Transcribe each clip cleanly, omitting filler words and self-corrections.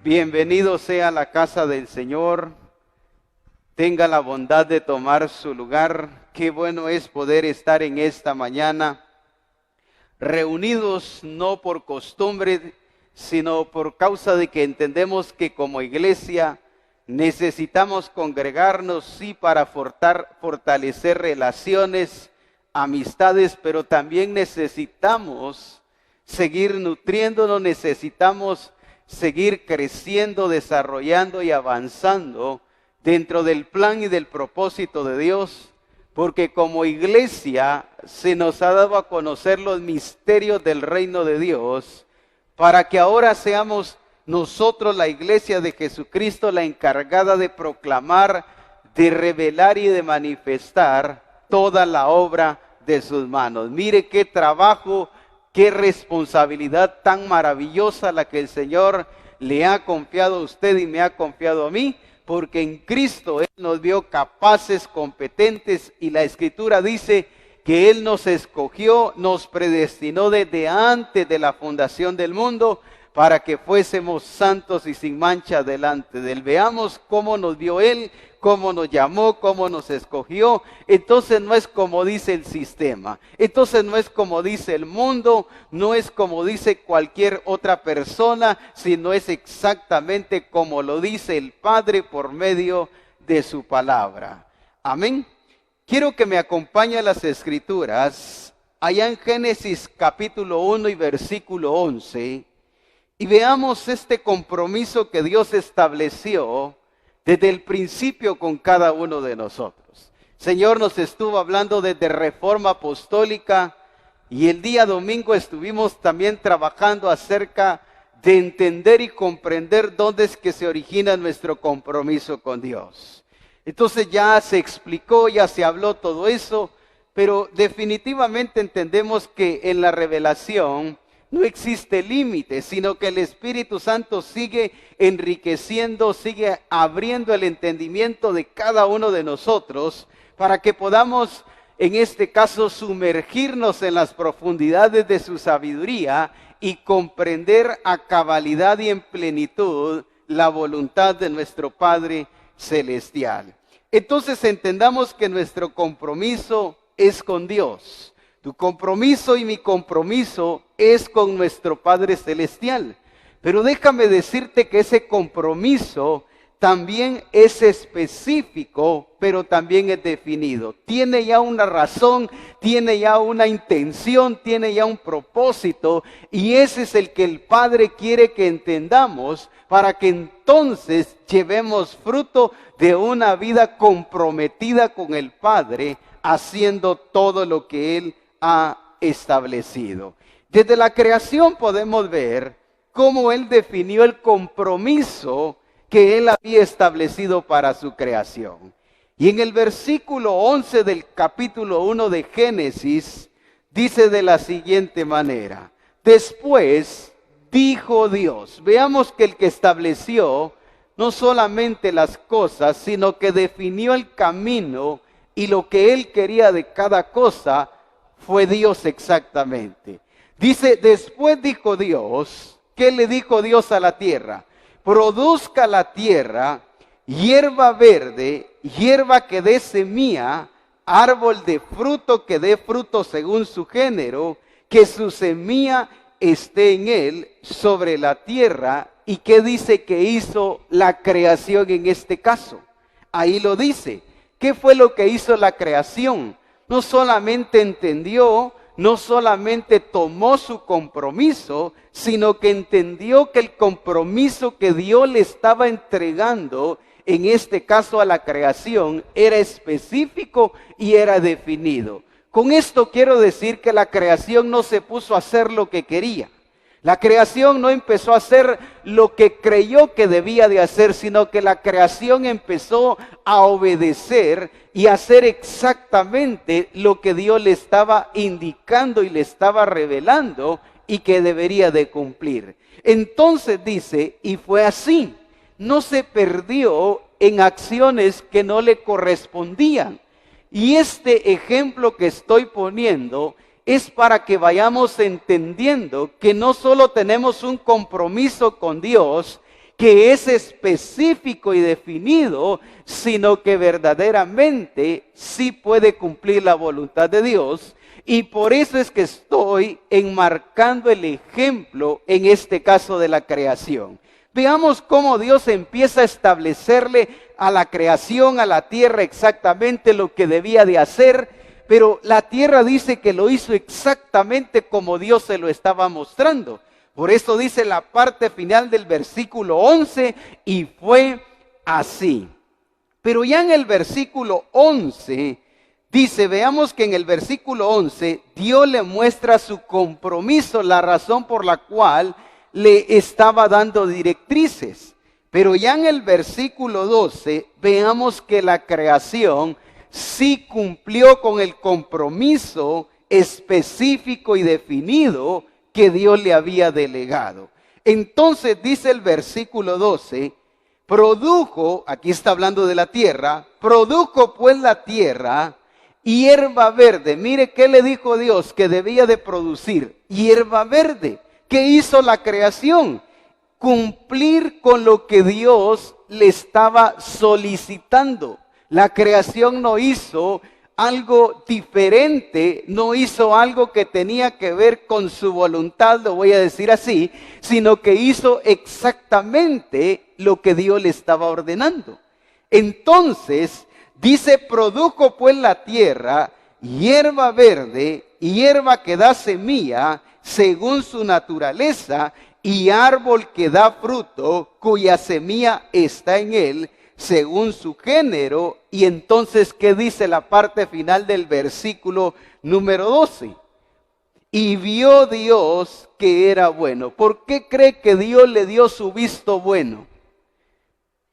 Bienvenido sea a la casa del Señor. Tenga la bondad de tomar su lugar. Qué bueno es poder estar en esta mañana reunidos no por costumbre, sino por causa de que entendemos que como iglesia necesitamos congregarnos, sí, para fortalecer relaciones, amistades, pero también necesitamos seguir nutriéndonos, necesitamos seguir creciendo, desarrollando y avanzando dentro del plan y del propósito de Dios, porque como iglesia se nos ha dado a conocer los misterios del reino de Dios, para que ahora seamos nosotros, la iglesia de Jesucristo, la encargada de proclamar, de revelar y de manifestar toda la obra de sus manos. Mire qué trabajo, qué responsabilidad tan maravillosa la que el Señor le ha confiado a usted y me ha confiado a mí, porque en Cristo Él nos vio capaces, competentes, y la Escritura dice que Él nos escogió, nos predestinó desde antes de la fundación del mundo, para que fuésemos santos y sin mancha delante de Él. Veamos cómo nos vio Él, cómo nos llamó, cómo nos escogió. Entonces no es como dice el sistema, entonces no es como dice el mundo, no es como dice cualquier otra persona, sino es exactamente como lo dice el Padre por medio de su palabra. Amén. Quiero que me acompañe a las Escrituras, allá en Génesis capítulo 1 y versículo 11, y veamos este compromiso que Dios estableció desde el principio con cada uno de nosotros. Señor nos estuvo hablando desde Reforma Apostólica y el día domingo estuvimos también trabajando acerca de entender y comprender dónde es que se origina nuestro compromiso con Dios. Entonces ya se explicó, ya se habló todo eso, pero definitivamente entendemos que en la revelación no existe límite, sino que el Espíritu Santo sigue enriqueciendo, sigue abriendo el entendimiento de cada uno de nosotros para que podamos, en este caso, sumergirnos en las profundidades de su sabiduría y comprender a cabalidad y en plenitud la voluntad de nuestro Padre Celestial. Entonces entendamos que nuestro compromiso es con Dios. Tu compromiso y mi compromiso es con nuestro Padre Celestial. Pero déjame decirte que ese compromiso también es específico, pero también es definido. Tiene ya una razón, tiene ya una intención, tiene ya un propósito, y ese es el que el Padre quiere que entendamos para que entonces llevemos fruto de una vida comprometida con el Padre, haciendo todo lo que Él ha establecido. Desde la creación podemos ver cómo Él definió el compromiso que Él había establecido para su creación. Y en el versículo 11 del capítulo 1 de Génesis, dice de la siguiente manera: después dijo Dios. Veamos que el que estableció no solamente las cosas, sino que definió el camino y lo que Él quería de cada cosa, fue Dios exactamente. Dice, después dijo Dios, ¿qué le dijo Dios a la tierra? Produzca la tierra hierba verde, hierba que dé semilla, árbol de fruto que dé fruto según su género, que su semilla esté en él sobre la tierra. ¿Y qué dice que hizo la creación en este caso? Ahí lo dice. ¿Qué fue lo que hizo la creación? No solamente entendió, no solamente tomó su compromiso, sino que entendió que el compromiso que Dios le estaba entregando, en este caso a la creación, era específico y era definido. Con esto quiero decir que la creación no se puso a hacer lo que quería. La creación no empezó a hacer lo que creyó que debía de hacer, sino que la creación empezó a obedecer y a hacer exactamente lo que Dios le estaba indicando y le estaba revelando y que debería de cumplir. Entonces dice, y fue así, no se perdió en acciones que no le correspondían. Y este ejemplo que estoy poniendo es para que vayamos entendiendo que no solo tenemos un compromiso con Dios, que es específico y definido, sino que verdaderamente sí puede cumplir la voluntad de Dios. Y por eso es que estoy enmarcando el ejemplo en este caso de la creación. Veamos cómo Dios empieza a establecerle a la creación, a la tierra, exactamente lo que debía de hacer. Pero la tierra dice que lo hizo exactamente como Dios se lo estaba mostrando. Por eso dice la parte final del versículo 11, y fue así. Pero ya en el versículo 11, dice, veamos que en el versículo 11, Dios le muestra su compromiso, la razón por la cual le estaba dando directrices. Pero ya en el versículo 12, veamos que la creación sí cumplió con el compromiso específico y definido que Dios le había delegado. Entonces dice el versículo 12, produjo, aquí está hablando de la tierra, produjo pues la tierra hierba verde. Mire qué le dijo Dios que debía de producir, hierba verde. ¿Qué hizo la creación? Cumplir con lo que Dios le estaba solicitando. La creación no hizo algo diferente, no hizo algo que tenía que ver con su voluntad, lo voy a decir así, sino que hizo exactamente lo que Dios le estaba ordenando. Entonces, dice, produjo pues la tierra hierba verde, hierba que da semilla según su naturaleza, y árbol que da fruto, cuya semilla está en él, según su género. Y entonces, ¿qué dice la parte final del versículo número 12? Y vio Dios que era bueno. ¿Por qué cree que Dios le dio su visto bueno?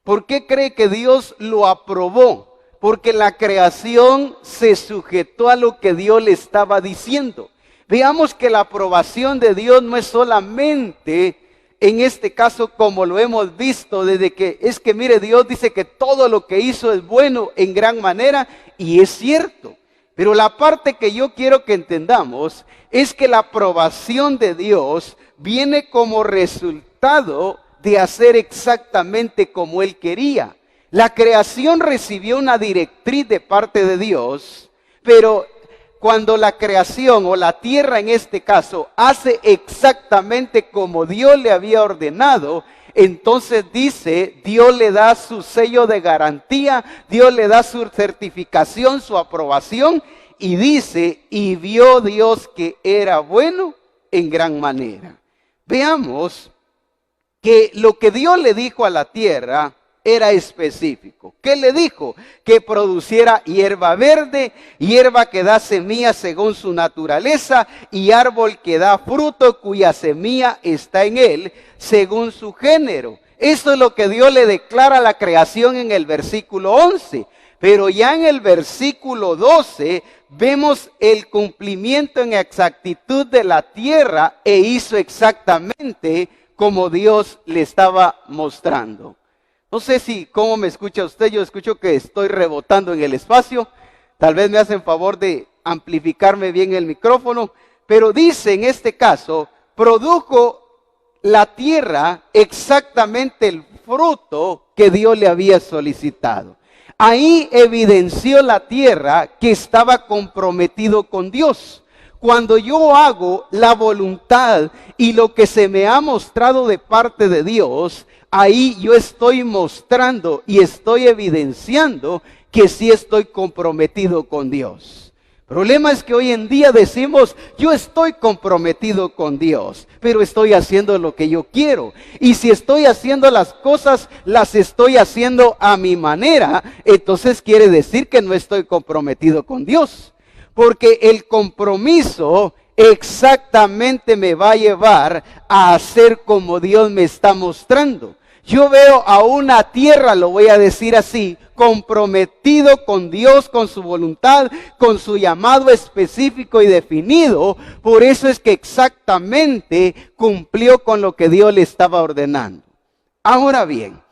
¿Por qué cree que Dios lo aprobó? Porque la creación se sujetó a lo que Dios le estaba diciendo. Veamos que la aprobación de Dios no es solamente, en este caso, como lo hemos visto, desde que es que mire, Dios dice que todo lo que hizo es bueno en gran manera, y es cierto. Pero la parte que yo quiero que entendamos es que la aprobación de Dios viene como resultado de hacer exactamente como Él quería. La creación recibió una directriz de parte de Dios, pero cuando la creación o la tierra en este caso hace exactamente como Dios le había ordenado, entonces dice, Dios le da su sello de garantía, Dios le da su certificación, su aprobación, y dice, y vio Dios que era bueno en gran manera. Veamos que lo que Dios le dijo a la tierra era específico. ¿Qué le dijo? Que produciera hierba verde, hierba que da semilla según su naturaleza, y árbol que da fruto cuya semilla está en él, según su género. Esto es lo que Dios le declara a la creación en el versículo 11. Pero ya en el versículo 12 vemos el cumplimiento en exactitud de la tierra, e hizo exactamente como Dios le estaba mostrando. No sé si cómo me escucha usted, yo escucho que estoy rebotando en el espacio. Tal vez me hacen favor de amplificarme bien el micrófono, pero dice en este caso, produjo la tierra exactamente el fruto que Dios le había solicitado. Ahí evidenció la tierra que estaba comprometido con Dios. Cuando yo hago la voluntad y lo que se me ha mostrado de parte de Dios, ahí yo estoy mostrando y estoy evidenciando que sí estoy comprometido con Dios. El problema es que hoy en día decimos, yo estoy comprometido con Dios, pero estoy haciendo lo que yo quiero. Y si estoy haciendo las cosas, las estoy haciendo a mi manera, entonces quiere decir que no estoy comprometido con Dios. Porque el compromiso exactamente me va a llevar a hacer como Dios me está mostrando. Yo veo a una tierra, lo voy a decir así, comprometido con Dios, con su voluntad, con su llamado específico y definido. Por eso es que exactamente cumplió con lo que Dios le estaba ordenando. Ahora bien,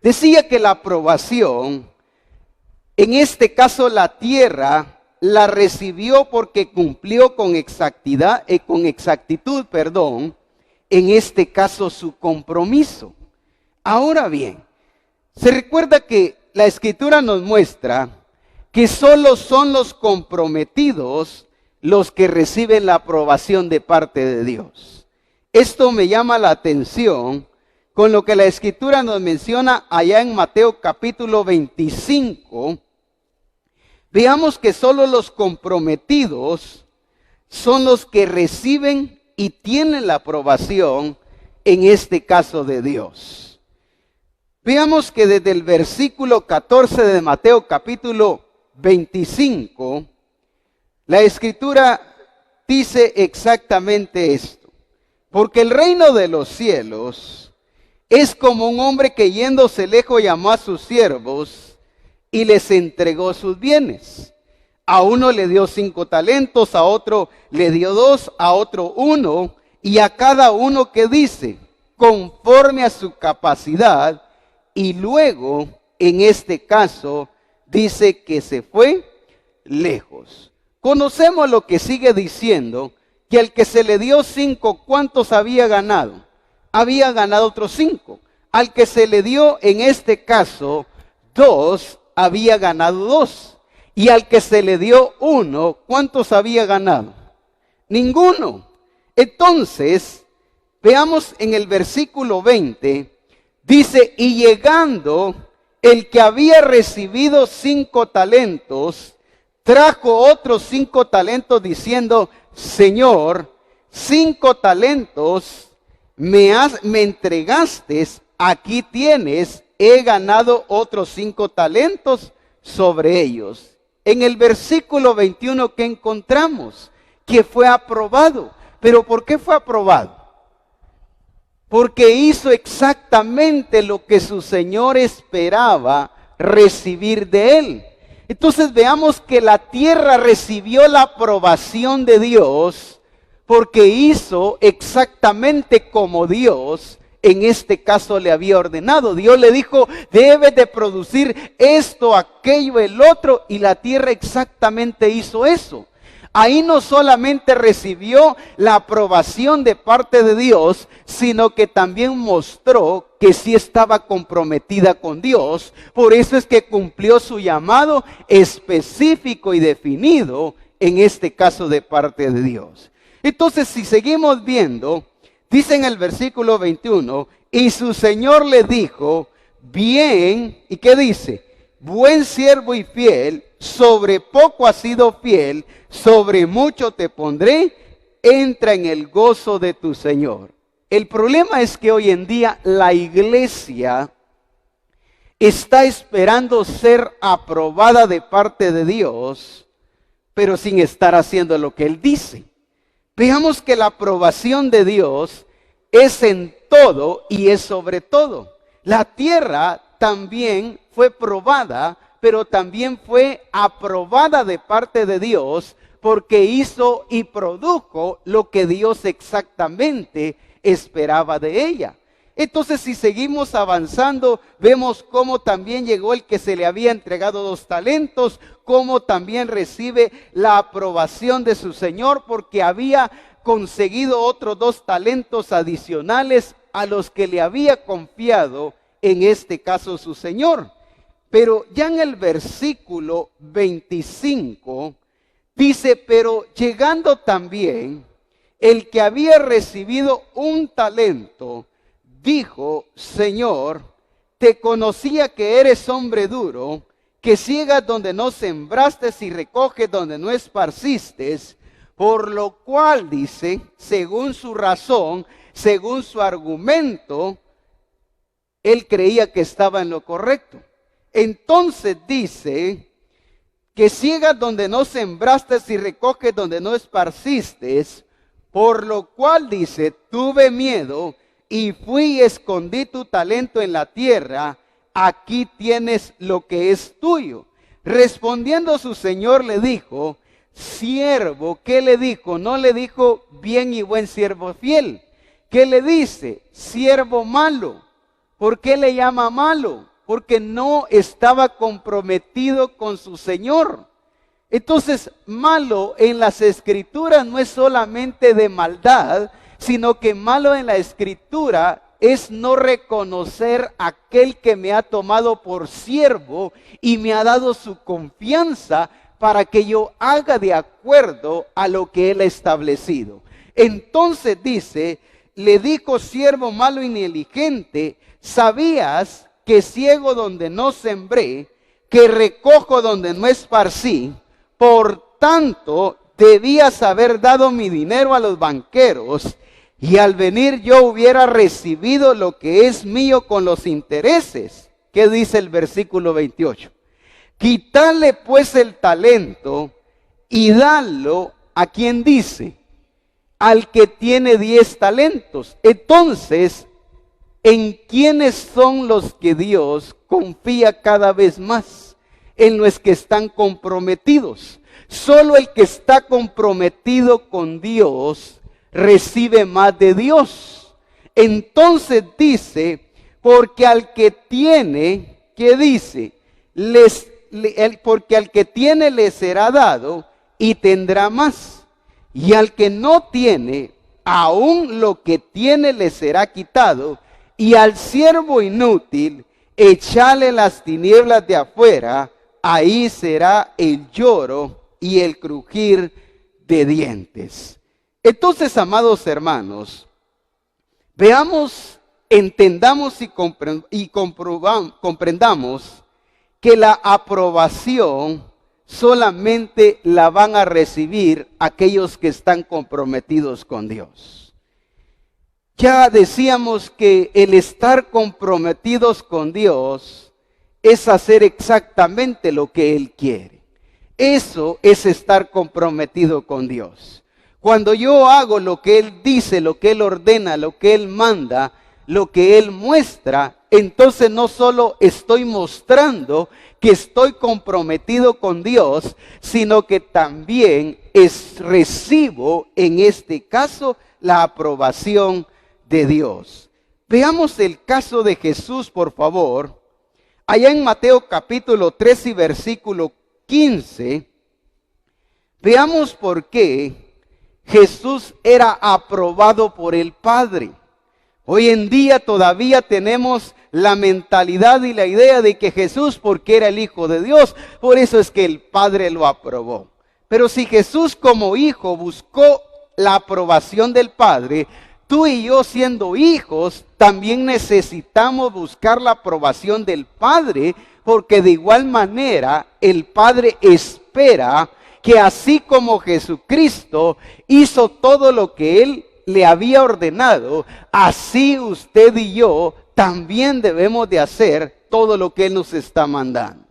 decía que la aprobación, en este caso la tierra, la recibió porque cumplió con exactitud, en este caso su compromiso. Ahora bien, se recuerda que la Escritura nos muestra que solo son los comprometidos los que reciben la aprobación de parte de Dios. Esto me llama la atención con lo que la Escritura nos menciona allá en Mateo capítulo 25. Veamos que solo los comprometidos son los que reciben y tienen la aprobación en este caso de Dios. Veamos que desde el versículo 14 de Mateo capítulo 25, la Escritura dice exactamente esto. Porque el reino de los cielos es como un hombre que yéndose lejos llamó a sus siervos y les entregó sus bienes. A uno le dio 5 talentos, a otro le dio 2, a otro 1, y a cada uno que dice, conforme a su capacidad, y luego, en este caso, dice que se fue lejos. Conocemos lo que sigue diciendo, que al que se le dio 5, ¿cuántos había ganado? Había ganado otros 5. Al que se le dio, en este caso, 2, había ganado 2. Y al que se le dio 1, ¿cuántos había ganado? Ninguno. Entonces, veamos en el versículo 20, dice, y llegando el que había recibido 5 talentos, trajo otros 5 talentos diciendo, Señor, 5 talentos me entregaste, aquí tienes, he ganado otros 5 talentos sobre ellos. En el versículo 21 que encontramos, que fue aprobado. ¿Pero por qué fue aprobado? Porque hizo exactamente lo que su Señor esperaba recibir de él. Entonces veamos que la tierra recibió la aprobación de Dios porque hizo exactamente como Dios en este caso le había ordenado. Dios le dijo, debes de producir esto, aquello, el otro, y la tierra exactamente hizo eso. Ahí no solamente recibió la aprobación de parte de Dios, sino que también mostró que sí estaba comprometida con Dios. Por eso es que cumplió su llamado específico y definido, en este caso de parte de Dios. Entonces, si seguimos viendo, dice en el versículo 21, y su Señor le dijo, bien, ¿y qué dice? Buen siervo y fiel, sobre poco has sido fiel, sobre mucho te pondré, entra en el gozo de tu Señor. El problema es que hoy en día la iglesia está esperando ser aprobada de parte de Dios, pero sin estar haciendo lo que Él dice. Veamos que la aprobación de Dios es en todo y es sobre todo. La tierra también fue probada, pero también fue aprobada de parte de Dios porque hizo y produjo lo que Dios exactamente esperaba de ella. Entonces, si seguimos avanzando, vemos cómo también llegó el que se le había entregado 2 talentos, cómo también recibe la aprobación de su Señor porque había conseguido otros 2 talentos adicionales a los que le había confiado, en este caso su Señor. Pero ya en el versículo 25 dice, pero llegando también el que había recibido 1 talento, dijo, Señor, te conocía que eres hombre duro, que ciegas donde no sembraste y recoges donde no esparciste, por lo cual, dice, según su razón, según su argumento, él creía que estaba en lo correcto. Entonces dice, que ciegas donde no sembraste y recoges donde no esparciste, por lo cual, dice, tuve miedo y fui y escondí tu talento en la tierra, aquí tienes lo que es tuyo. Respondiendo su señor le dijo, siervo, ¿qué le dijo? No le dijo bien y buen siervo fiel. ¿Qué le dice? Siervo malo. ¿Por qué le llama malo? Porque no estaba comprometido con su señor. Entonces, malo en las escrituras no es solamente de maldad, sino que malo en la escritura es no reconocer a aquel que me ha tomado por siervo y me ha dado su confianza para que yo haga de acuerdo a lo que él ha establecido. Entonces dice, le dijo: siervo malo y negligente, ¿sabías que ciego donde no sembré, que recojo donde no esparcí? Por tanto, debías haber dado mi dinero a los banqueros, y al venir yo hubiera recibido lo que es mío con los intereses. ¿Qué dice el versículo 28? Quítale pues el talento y dalo a quien dice, al que tiene 10 talentos. Entonces, ¿en quiénes son los que Dios confía cada vez más? En los que están comprometidos. Solo el que está comprometido con Dios recibe más de Dios. Entonces dice, porque al que tiene, ¿qué dice? Porque al que tiene le será dado y tendrá más. Y al que no tiene, aún lo que tiene le será quitado. Y al siervo inútil, echale las tinieblas de afuera, ahí será el lloro y el crujir de dientes. Entonces, amados hermanos, veamos, entendamos y comprendamos que la aprobación solamente la van a recibir aquellos que están comprometidos con Dios. Ya decíamos que el estar comprometidos con Dios es hacer exactamente lo que Él quiere. Eso es estar comprometido con Dios. Cuando yo hago lo que Él dice, lo que Él ordena, lo que Él manda, lo que Él muestra, entonces no solo estoy mostrando que estoy comprometido con Dios, sino que también recibo en este caso la aprobación de Dios. Veamos el caso de Jesús, por favor. Allá en Mateo capítulo 3 y versículo 15, veamos por qué Jesús era aprobado por el Padre. Hoy en día todavía tenemos la mentalidad y la idea de que Jesús, porque era el Hijo de Dios, por eso es que el Padre lo aprobó. Pero si Jesús como hijo buscó la aprobación del Padre, tú y yo siendo hijos también necesitamos buscar la aprobación del Padre, porque de igual manera el Padre espera que así como Jesucristo hizo todo lo que Él le había ordenado, así usted y yo también debemos de hacer todo lo que Él nos está mandando.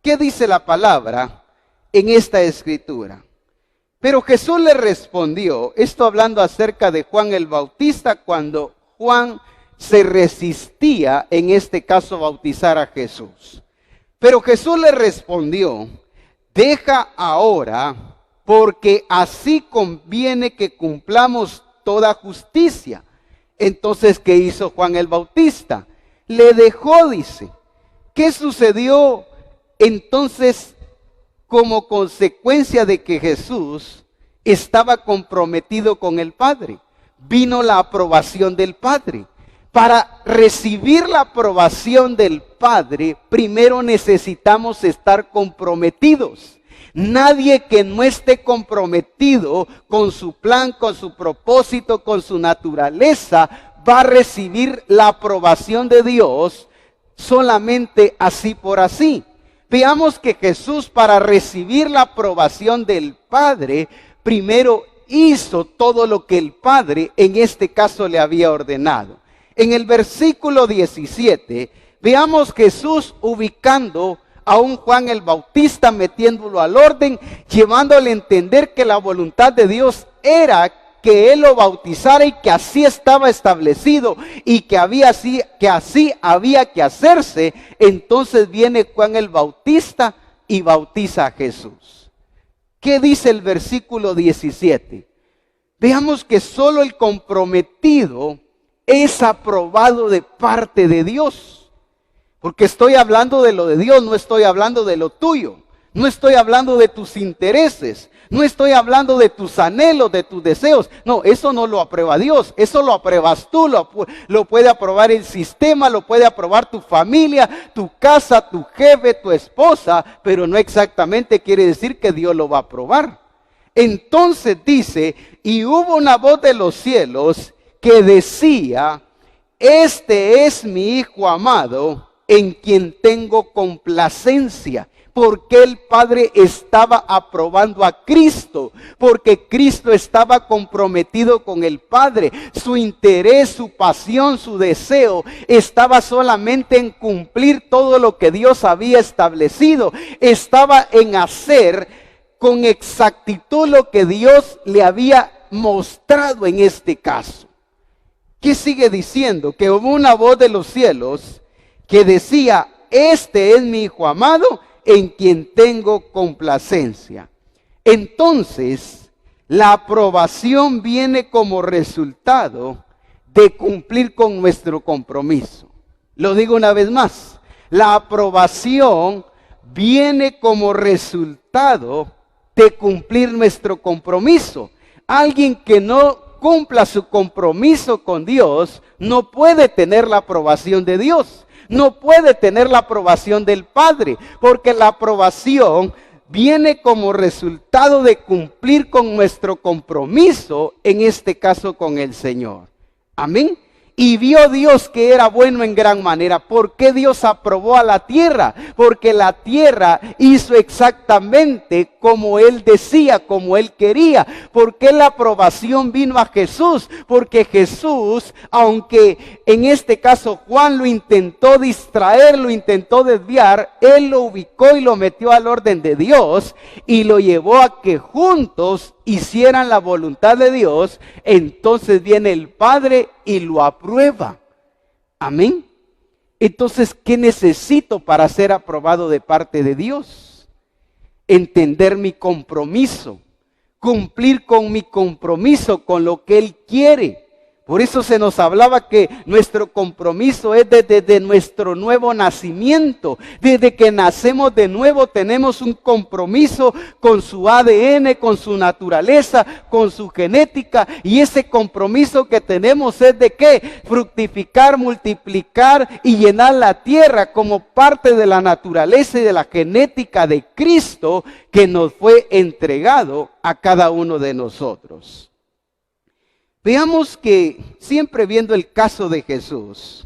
¿Qué dice la palabra en esta escritura? Pero Jesús le respondió, esto hablando acerca de Juan el Bautista, cuando Juan se resistía, en este caso, a bautizar a Jesús. Pero Jesús le respondió: deja ahora, porque así conviene que cumplamos toda justicia. Entonces, ¿qué hizo Juan el Bautista? Le dejó, dice. ¿Qué sucedió entonces como consecuencia de que Jesús estaba comprometido con el Padre? Vino la aprobación del Padre. Para recibir la aprobación del Padre, primero necesitamos estar comprometidos. Nadie que no esté comprometido con su plan, con su propósito, con su naturaleza, va a recibir la aprobación de Dios solamente así por así. Veamos que Jesús, para recibir la aprobación del Padre, primero hizo todo lo que el Padre en este caso le había ordenado. En el versículo 17, veamos Jesús ubicando a un Juan el Bautista, metiéndolo al orden, llevándole a entender que la voluntad de Dios era que él lo bautizara y que así estaba establecido y que así había que hacerse. Entonces viene Juan el Bautista y bautiza a Jesús. ¿Qué dice el versículo 17? Veamos que solo el comprometido es aprobado de parte de Dios. Porque estoy hablando de lo de Dios, no estoy hablando de lo tuyo. No estoy hablando de tus intereses. No estoy hablando de tus anhelos, de tus deseos. No, eso no lo aprueba Dios. Eso lo apruebas tú. Lo puede aprobar el sistema, lo puede aprobar tu familia, tu casa, tu jefe, tu esposa. Pero no exactamente quiere decir que Dios lo va a aprobar. Entonces dice, y hubo una voz de los cielos que decía, este es mi Hijo amado, en quien tengo complacencia. Porque el Padre estaba aprobando a Cristo, porque Cristo estaba comprometido con el Padre. Su interés, su pasión, su deseo estaba solamente en cumplir todo lo que Dios había establecido. Estaba en hacer con exactitud lo que Dios le había mostrado en este caso. ¿Qué sigue diciendo? Que hubo una voz de los cielos que decía, este es mi Hijo amado, en quien tengo complacencia. Entonces, la aprobación viene como resultado de cumplir con nuestro compromiso. Lo digo una vez más, la aprobación viene como resultado de cumplir nuestro compromiso. Alguien que no cumpla su compromiso con Dios no puede tener la aprobación de Dios. No puede tener la aprobación del Padre, porque la aprobación viene como resultado de cumplir con nuestro compromiso, en este caso con el Señor. Amén. Y vio Dios que era bueno en gran manera. ¿Por qué Dios aprobó a la tierra? Porque la tierra hizo exactamente como Él decía, como Él quería. ¿Por qué la aprobación vino a Jesús? Porque Jesús, aunque en este caso Juan lo intentó distraer, lo intentó desviar, Él lo ubicó y lo metió al orden de Dios y lo llevó a que juntos hicieran la voluntad de Dios. Entonces viene el Padre y lo aprueba. Amén. Entonces, ¿qué necesito para ser aprobado de parte de Dios? Entender mi compromiso, cumplir con mi compromiso, con lo que Él quiere. Por eso se nos hablaba que nuestro compromiso es desde nuestro nuevo nacimiento. Desde que nacemos de nuevo tenemos un compromiso con su ADN, con su naturaleza, con su genética. Y ese compromiso que tenemos es de ¿qué? Fructificar, multiplicar y llenar la tierra como parte de la naturaleza y de la genética de Cristo que nos fue entregado a cada uno de nosotros. Veamos que siempre viendo el caso de Jesús,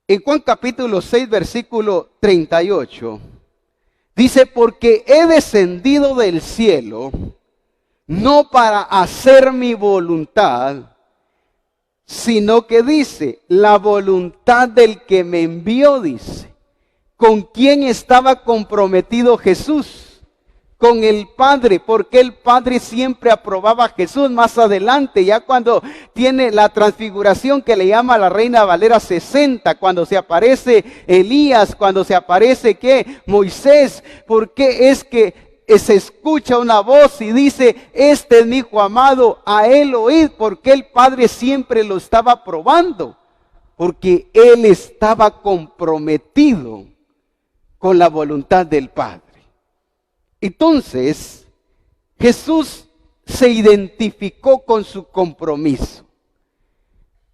en Juan capítulo 6 versículo 38, dice, porque he descendido del cielo, no para hacer mi voluntad, sino que dice, la voluntad del que me envió, dice. ¿Con quién estaba comprometido Jesús? Con el Padre, porque el Padre siempre aprobaba a Jesús. Más adelante, ya cuando tiene la transfiguración que le llama la Reina Valera 60, cuando se aparece Elías, cuando se aparece ¿qué? Moisés, porque es que se escucha una voz y dice, este es mi Hijo amado, a él oíd, porque el Padre siempre lo estaba aprobando, porque él estaba comprometido con la voluntad del Padre. Entonces, Jesús se identificó con su compromiso.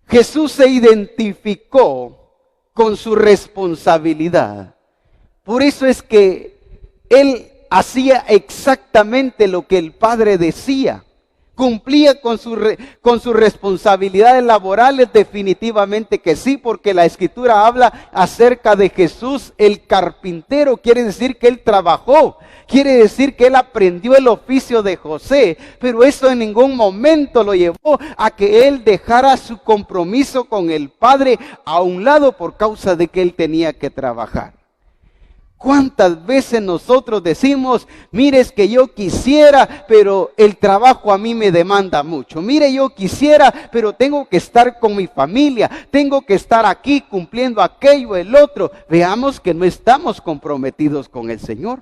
Jesús se identificó con su responsabilidad. Por eso es que Él hacía exactamente lo que el Padre decía. ¿Cumplía con sus responsabilidades laborales? Definitivamente que sí, porque la Escritura habla acerca de Jesús, el carpintero. Quiere decir que Él trabajó, quiere decir que Él aprendió el oficio de José, pero eso en ningún momento lo llevó a que Él dejara su compromiso con el Padre a un lado por causa de que Él tenía que trabajar. ¿Cuántas veces nosotros decimos, mire, es que yo quisiera, pero el trabajo a mí me demanda mucho? Mire, yo quisiera, pero tengo que estar con mi familia, tengo que estar aquí cumpliendo aquello, el otro. Veamos que no estamos comprometidos con el Señor.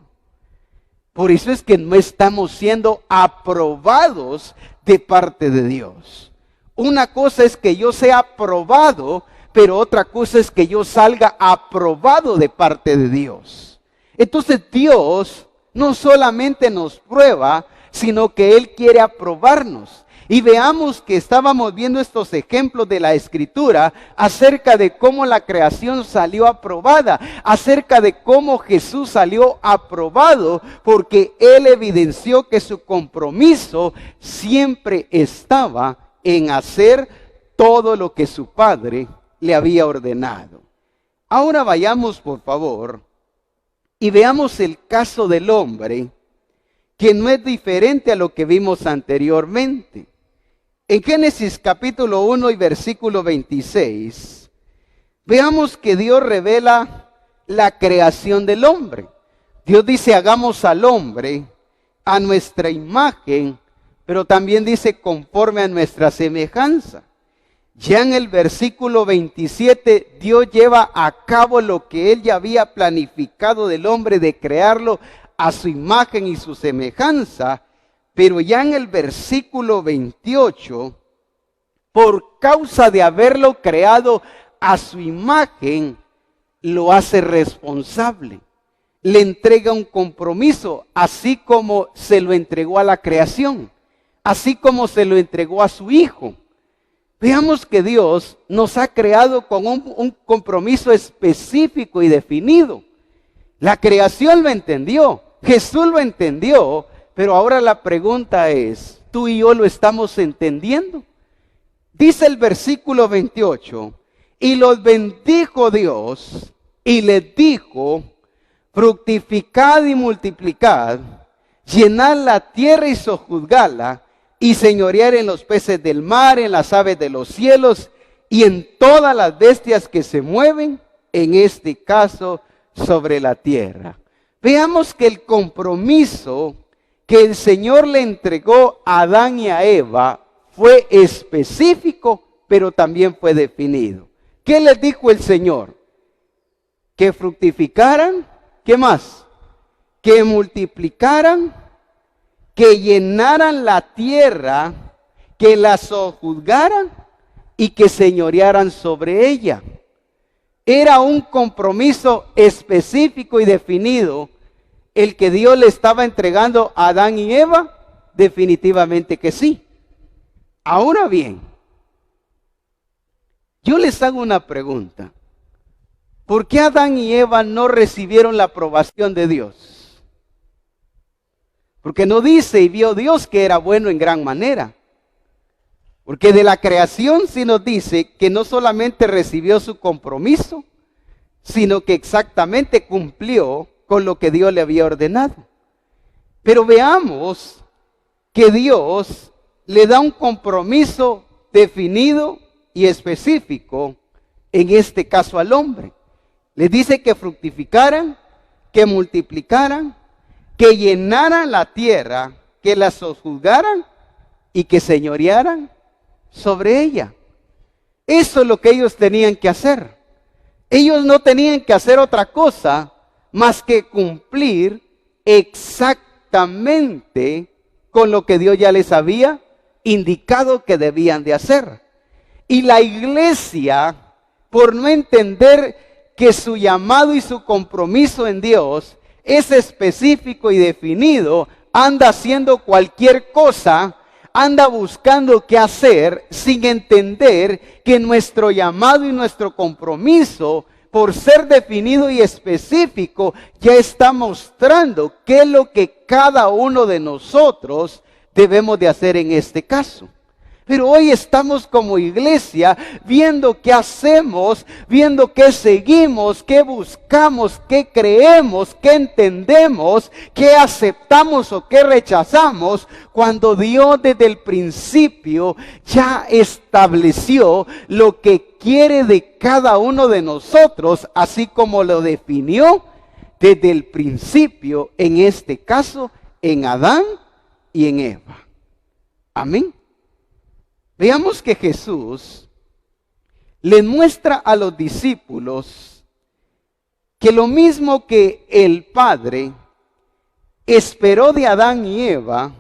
Por eso es que no estamos siendo aprobados de parte de Dios. Una cosa es que yo sea aprobado, pero otra cosa es que yo salga aprobado de parte de Dios. Entonces Dios no solamente nos prueba, sino que Él quiere aprobarnos. Y veamos que estábamos viendo estos ejemplos de la Escritura acerca de cómo la creación salió aprobada, acerca de cómo Jesús salió aprobado, porque Él evidenció que su compromiso siempre estaba en hacer todo lo que su Padre le había ordenado. Ahora vayamos, por favor, y veamos el caso del hombre, que no es diferente a lo que vimos anteriormente. En Génesis capítulo 1 y versículo 26, veamos que Dios revela la creación del hombre. Dios dice, hagamos al hombre a nuestra imagen, pero también dice conforme a nuestra semejanza. Ya en el versículo 27, Dios lleva a cabo lo que Él ya había planificado del hombre, de crearlo a su imagen y su semejanza. Pero ya en el versículo 28, por causa de haberlo creado a su imagen, lo hace responsable. Le entrega un compromiso, así como se lo entregó a la creación, así como se lo entregó a su hijo. Veamos que Dios nos ha creado con un compromiso específico y definido. La creación lo entendió, Jesús lo entendió, pero ahora la pregunta es, ¿tú y yo lo estamos entendiendo? Dice el versículo 28, y los bendijo Dios y les dijo, fructificad y multiplicad, llenad la tierra y sojuzgadla, y señorear en los peces del mar, en las aves de los cielos, y en todas las bestias que se mueven, en este caso, sobre la tierra. Veamos que el compromiso que el Señor le entregó a Adán y a Eva fue específico, pero también fue definido. ¿Qué les dijo el Señor? Que fructificaran, ¿qué más? Que multiplicaran, que llenaran la tierra, que la sojuzgaran y que señorearan sobre ella. Era un compromiso específico y definido el que Dios le estaba entregando a Adán y Eva. Definitivamente que sí. Ahora bien, yo les hago una pregunta. ¿Por qué Adán y Eva no recibieron la aprobación de Dios? Porque no dice, y vio Dios que era bueno en gran manera. Porque de la creación sí nos dice que no solamente recibió su compromiso, sino que exactamente cumplió con lo que Dios le había ordenado. Pero veamos que Dios le da un compromiso definido y específico, en este caso al hombre. Le dice que fructificaran, que multiplicaran, que llenaran la tierra, que la sojuzgaran y que señorearan sobre ella. Eso es lo que ellos tenían que hacer. Ellos no tenían que hacer otra cosa más que cumplir exactamente con lo que Dios ya les había indicado que debían de hacer. Y la iglesia, por no entender que su llamado y su compromiso en Dios es específico y definido, anda haciendo cualquier cosa, anda buscando qué hacer sin entender que nuestro llamado y nuestro compromiso, por ser definido y específico, ya está mostrando qué es lo que cada uno de nosotros debemos de hacer en este caso. Pero hoy estamos como iglesia viendo qué hacemos, viendo qué seguimos, qué buscamos, qué creemos, qué entendemos, qué aceptamos o qué rechazamos, cuando Dios desde el principio ya estableció lo que quiere de cada uno de nosotros, así como lo definió desde el principio, en este caso, en Adán y en Eva. Amén. Veamos que Jesús le muestra a los discípulos que lo mismo que el Padre esperó de Adán y Eva,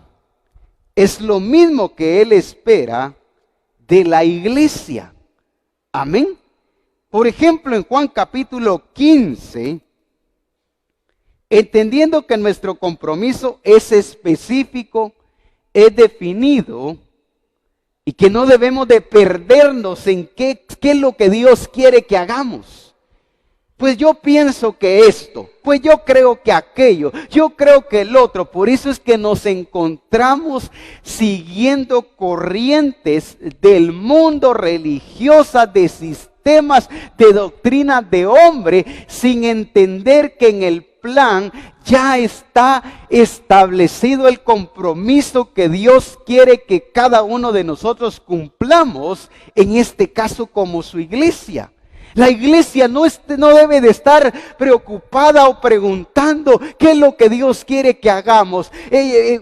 es lo mismo que Él espera de la iglesia. Amén. Por ejemplo, en Juan capítulo 15, entendiendo que nuestro compromiso es específico, es definido, y que no debemos de perdernos en qué es lo que Dios quiere que hagamos. Pues yo pienso que esto, pues yo creo que aquello, yo creo que el otro. Por eso es que nos encontramos siguiendo corrientes del mundo religiosas, de sistemas, de doctrinas de hombre, sin entender que en el plan ya está establecido el compromiso que Dios quiere que cada uno de nosotros cumplamos, en este caso como su iglesia. La iglesia no debe de estar preocupada o preguntando qué es lo que Dios quiere que hagamos.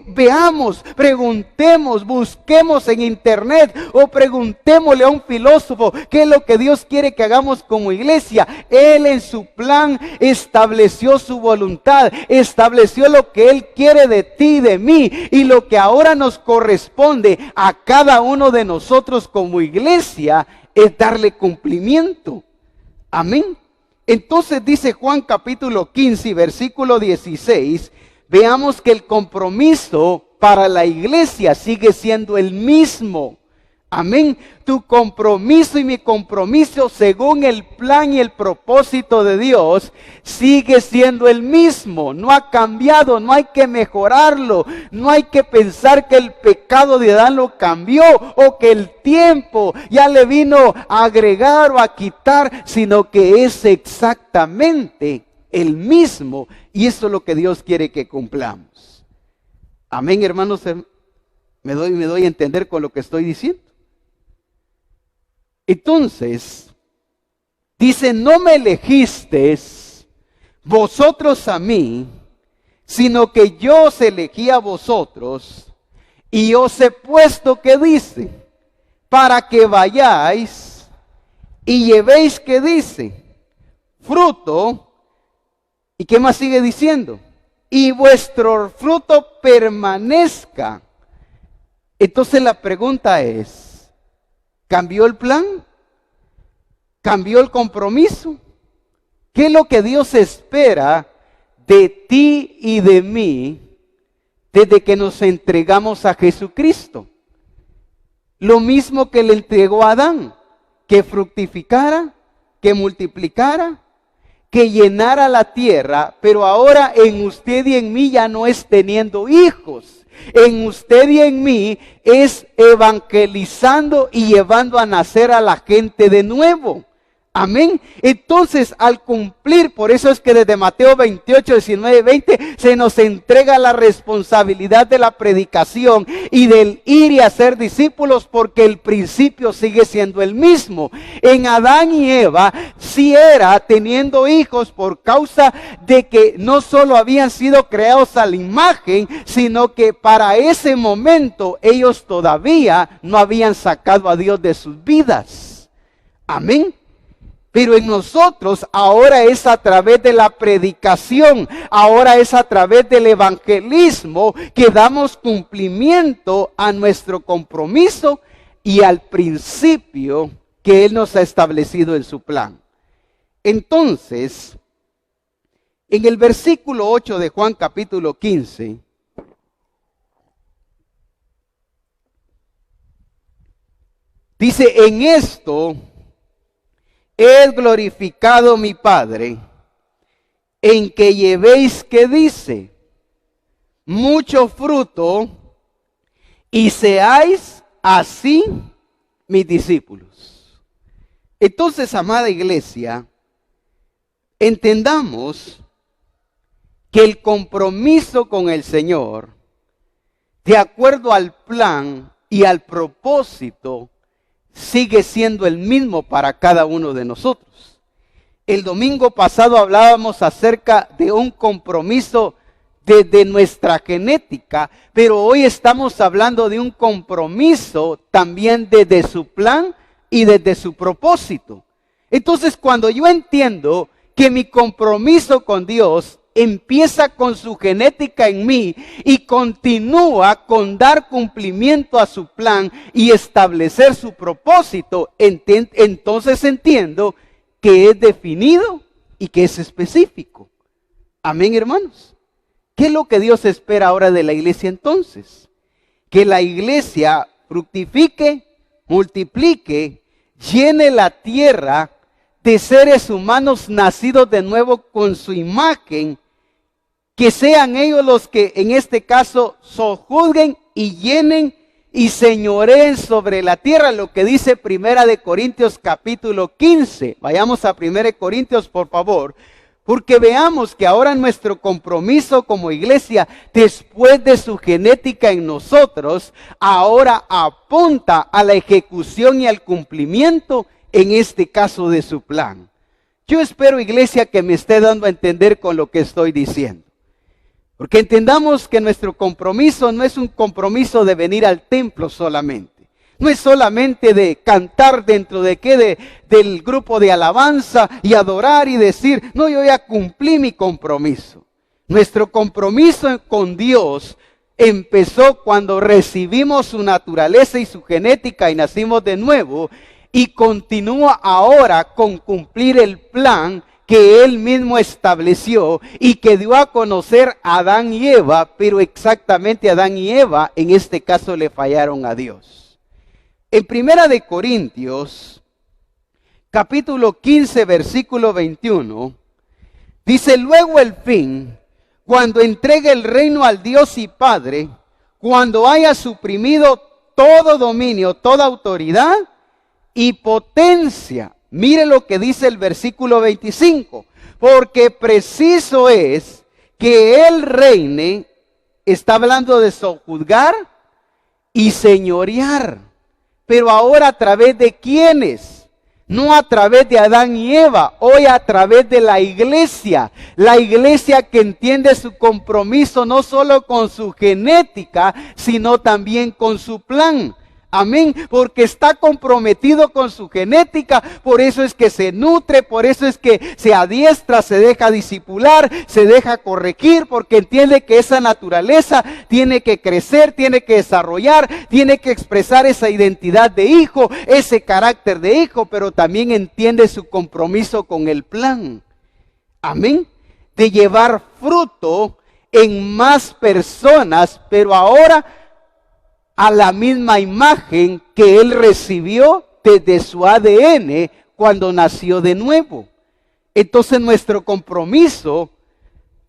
Veamos, preguntemos, busquemos en internet o preguntémosle a un filósofo qué es lo que Dios quiere que hagamos como iglesia. Él en su plan estableció su voluntad, estableció lo que Él quiere de ti y de mí, y lo que ahora nos corresponde a cada uno de nosotros como iglesia es darle cumplimiento. Amén. Entonces dice Juan capítulo 15, versículo 16, veamos que el compromiso para la iglesia sigue siendo el mismo. Amén. Tu compromiso y mi compromiso, según el plan y el propósito de Dios, sigue siendo el mismo. No ha cambiado, no hay que mejorarlo. No hay que pensar que el pecado de Adán lo cambió o que el tiempo ya le vino a agregar o a quitar, sino que es exactamente el mismo. Y eso es lo que Dios quiere que cumplamos. Amén, hermanos. Me doy a entender con lo que estoy diciendo. Entonces, dice, no me elegisteis vosotros a mí, sino que yo os elegí a vosotros, y os he puesto, que dice, para que vayáis y llevéis, que dice, fruto. ¿Y qué más sigue diciendo? Y vuestro fruto permanezca. Entonces la pregunta es, ¿cambió el plan? ¿Cambió el compromiso? ¿Qué es lo que Dios espera de ti y de mí desde que nos entregamos a Jesucristo? Lo mismo que le entregó a Adán, que fructificara, que multiplicara, que llenara la tierra, pero ahora en usted y en mí ya no es teniendo hijos. En usted y en mí es evangelizando y llevando a nacer a la gente de nuevo. Amén. Entonces, al cumplir, por eso es que desde Mateo 28, 19, 20, se nos entrega la responsabilidad de la predicación y del ir y hacer discípulos, porque el principio sigue siendo el mismo. En Adán y Eva sí era teniendo hijos por causa de que no solo habían sido creados a la imagen, sino que para ese momento ellos todavía no habían sacado a Dios de sus vidas. Amén. Pero en nosotros ahora es a través de la predicación, ahora es a través del evangelismo que damos cumplimiento a nuestro compromiso y al principio que Él nos ha establecido en su plan. Entonces, en el versículo 8 de Juan capítulo 15, dice, en esto es glorificado mi Padre, en que llevéis, que dice, mucho fruto, y seáis así mis discípulos. Entonces, amada iglesia, entendamos que el compromiso con el Señor, de acuerdo al plan y al propósito, sigue siendo el mismo para cada uno de nosotros. El domingo pasado hablábamos acerca de un compromiso desde nuestra genética, pero hoy estamos hablando de un compromiso también desde su plan y desde su propósito. Entonces, cuando yo entiendo que mi compromiso con Dios empieza con su genética en mí y continúa con dar cumplimiento a su plan y establecer su propósito, entonces entiendo que es definido y que es específico. Amén, hermanos. ¿Qué es lo que Dios espera ahora de la iglesia entonces? Que la iglesia fructifique, multiplique, llene la tierra de seres humanos nacidos de nuevo con su imagen, que sean ellos los que en este caso sojuzguen y llenen y señoreen sobre la tierra, lo que dice Primera de Corintios capítulo 15. Vayamos a Primera de Corintios, por favor, porque veamos que ahora nuestro compromiso como iglesia, después de su genética en nosotros, ahora apunta a la ejecución y al cumplimiento, en este caso de su plan. Yo espero, iglesia, que me esté dando a entender con lo que estoy diciendo. Porque entendamos que nuestro compromiso no es un compromiso de venir al templo solamente. No es solamente de cantar dentro del grupo de alabanza y adorar y decir, no, yo ya cumplí mi compromiso. Nuestro compromiso con Dios empezó cuando recibimos su naturaleza y su genética y nacimos de nuevo, y continúa ahora con cumplir el plan que Él mismo estableció y que dio a conocer a Adán y Eva, pero exactamente Adán y Eva en este caso le fallaron a Dios. En Primera de Corintios, capítulo 15, versículo 21, dice, luego el fin, cuando entregue el reino al Dios y Padre, cuando haya suprimido todo dominio, toda autoridad y potencia. Mire lo que dice el versículo 25, porque preciso es que Él reine, está hablando de sojuzgar y señorear. Pero ahora a través de quiénes, no a través de Adán y Eva, hoy a través de la iglesia que entiende su compromiso no solo con su genética, sino también con su plan. Amén, porque está comprometido con su genética, por eso es que se nutre, por eso es que se adiestra, se deja discipular, se deja corregir, porque entiende que esa naturaleza tiene que crecer, tiene que desarrollar, tiene que expresar esa identidad de hijo, ese carácter de hijo, pero también entiende su compromiso con el plan. Amén, de llevar fruto en más personas, pero ahora a la misma imagen que Él recibió desde su ADN cuando nació de nuevo. Entonces nuestro compromiso,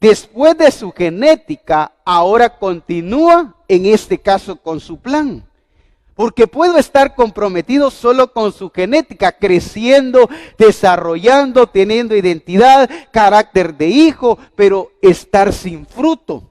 después de su genética, ahora continúa en este caso con su plan. Porque puedo estar comprometido solo con su genética, creciendo, desarrollando, teniendo identidad, carácter de hijo, pero estar sin fruto,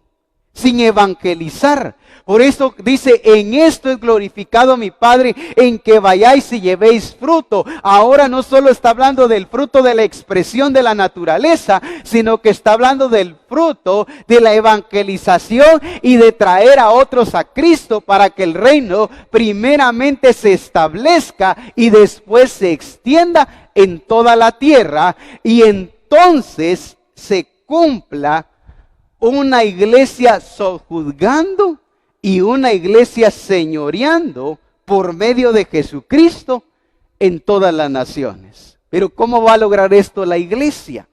sin evangelizar. Por eso dice, en esto es glorificado mi Padre, en que vayáis y llevéis fruto. Ahora no solo está hablando del fruto de la expresión de la naturaleza, sino que está hablando del fruto de la evangelización y de traer a otros a Cristo para que el reino primeramente se establezca y después se extienda en toda la tierra, y entonces se cumpla una iglesia sojuzgando y una iglesia señoreando por medio de Jesucristo en todas las naciones. Pero ¿cómo va a lograr esto la iglesia?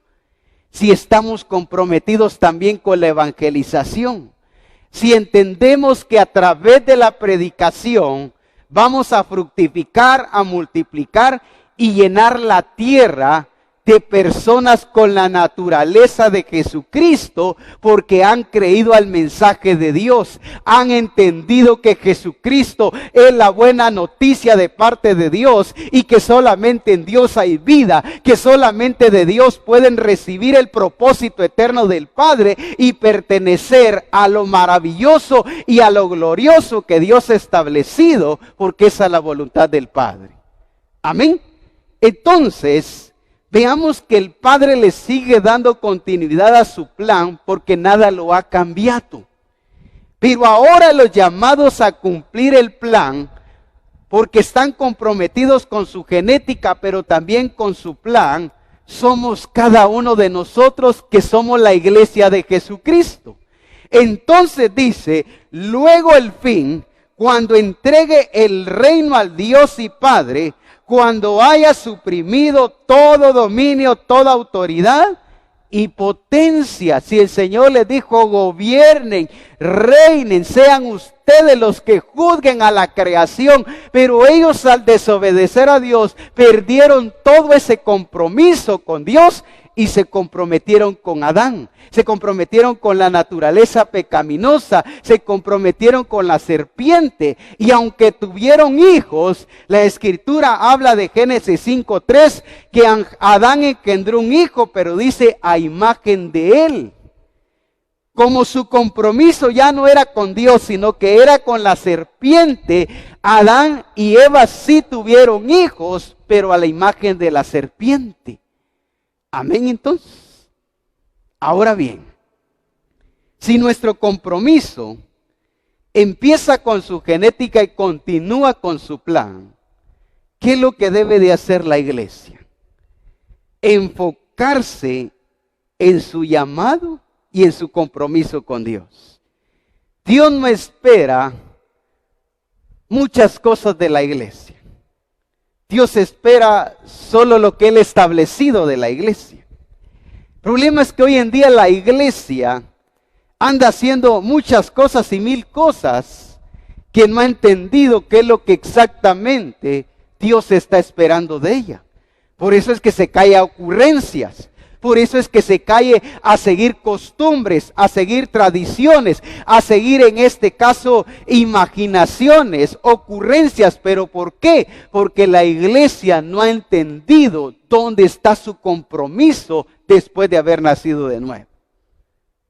Si estamos comprometidos también con la evangelización. Si entendemos que a través de la predicación vamos a fructificar, a multiplicar y llenar la tierra de personas con la naturaleza de Jesucristo, porque han creído al mensaje de Dios, han entendido que Jesucristo es la buena noticia de parte de Dios y que solamente en Dios hay vida, que solamente de Dios pueden recibir el propósito eterno del Padre y pertenecer a lo maravilloso y a lo glorioso que Dios ha establecido, porque esa es la voluntad del Padre. Amén. Entonces, veamos que el Padre le sigue dando continuidad a su plan porque nada lo ha cambiado. Pero ahora los llamados a cumplir el plan, porque están comprometidos con su genética, pero también con su plan, somos cada uno de nosotros que somos la iglesia de Jesucristo. Entonces dice, luego el fin, cuando entregue el reino al Dios y Padre, cuando haya suprimido todo dominio, toda autoridad y potencia. Si el Señor les dijo, gobiernen, reinen, sean ustedes los que juzguen a la creación. Pero ellos, al desobedecer a Dios, perdieron todo ese compromiso con Dios y se comprometieron con Adán. Se comprometieron con la naturaleza pecaminosa, se comprometieron con la serpiente. Y aunque tuvieron hijos, la Escritura habla de Génesis 5:3, que Adán engendró un hijo, pero dice a imagen de él. Como su compromiso ya no era con Dios, sino que era con la serpiente, Adán y Eva sí tuvieron hijos, pero a la imagen de la serpiente. Amén, entonces. Ahora bien, si nuestro compromiso empieza con su genética y continúa con su plan, ¿qué es lo que debe de hacer la iglesia? Enfocarse en su llamado y en su compromiso con Dios. Dios no espera muchas cosas de la iglesia. Dios espera solo lo que Él ha establecido de la iglesia. El problema es que hoy en día la iglesia anda haciendo muchas cosas y mil cosas que no ha entendido qué es lo que exactamente Dios está esperando de ella. Por eso es que se cae a ocurrencias. Por eso es que se cae a seguir costumbres, a seguir tradiciones, a seguir en este caso imaginaciones, ocurrencias. ¿Pero por qué? Porque la iglesia no ha entendido dónde está su compromiso después de haber nacido de nuevo.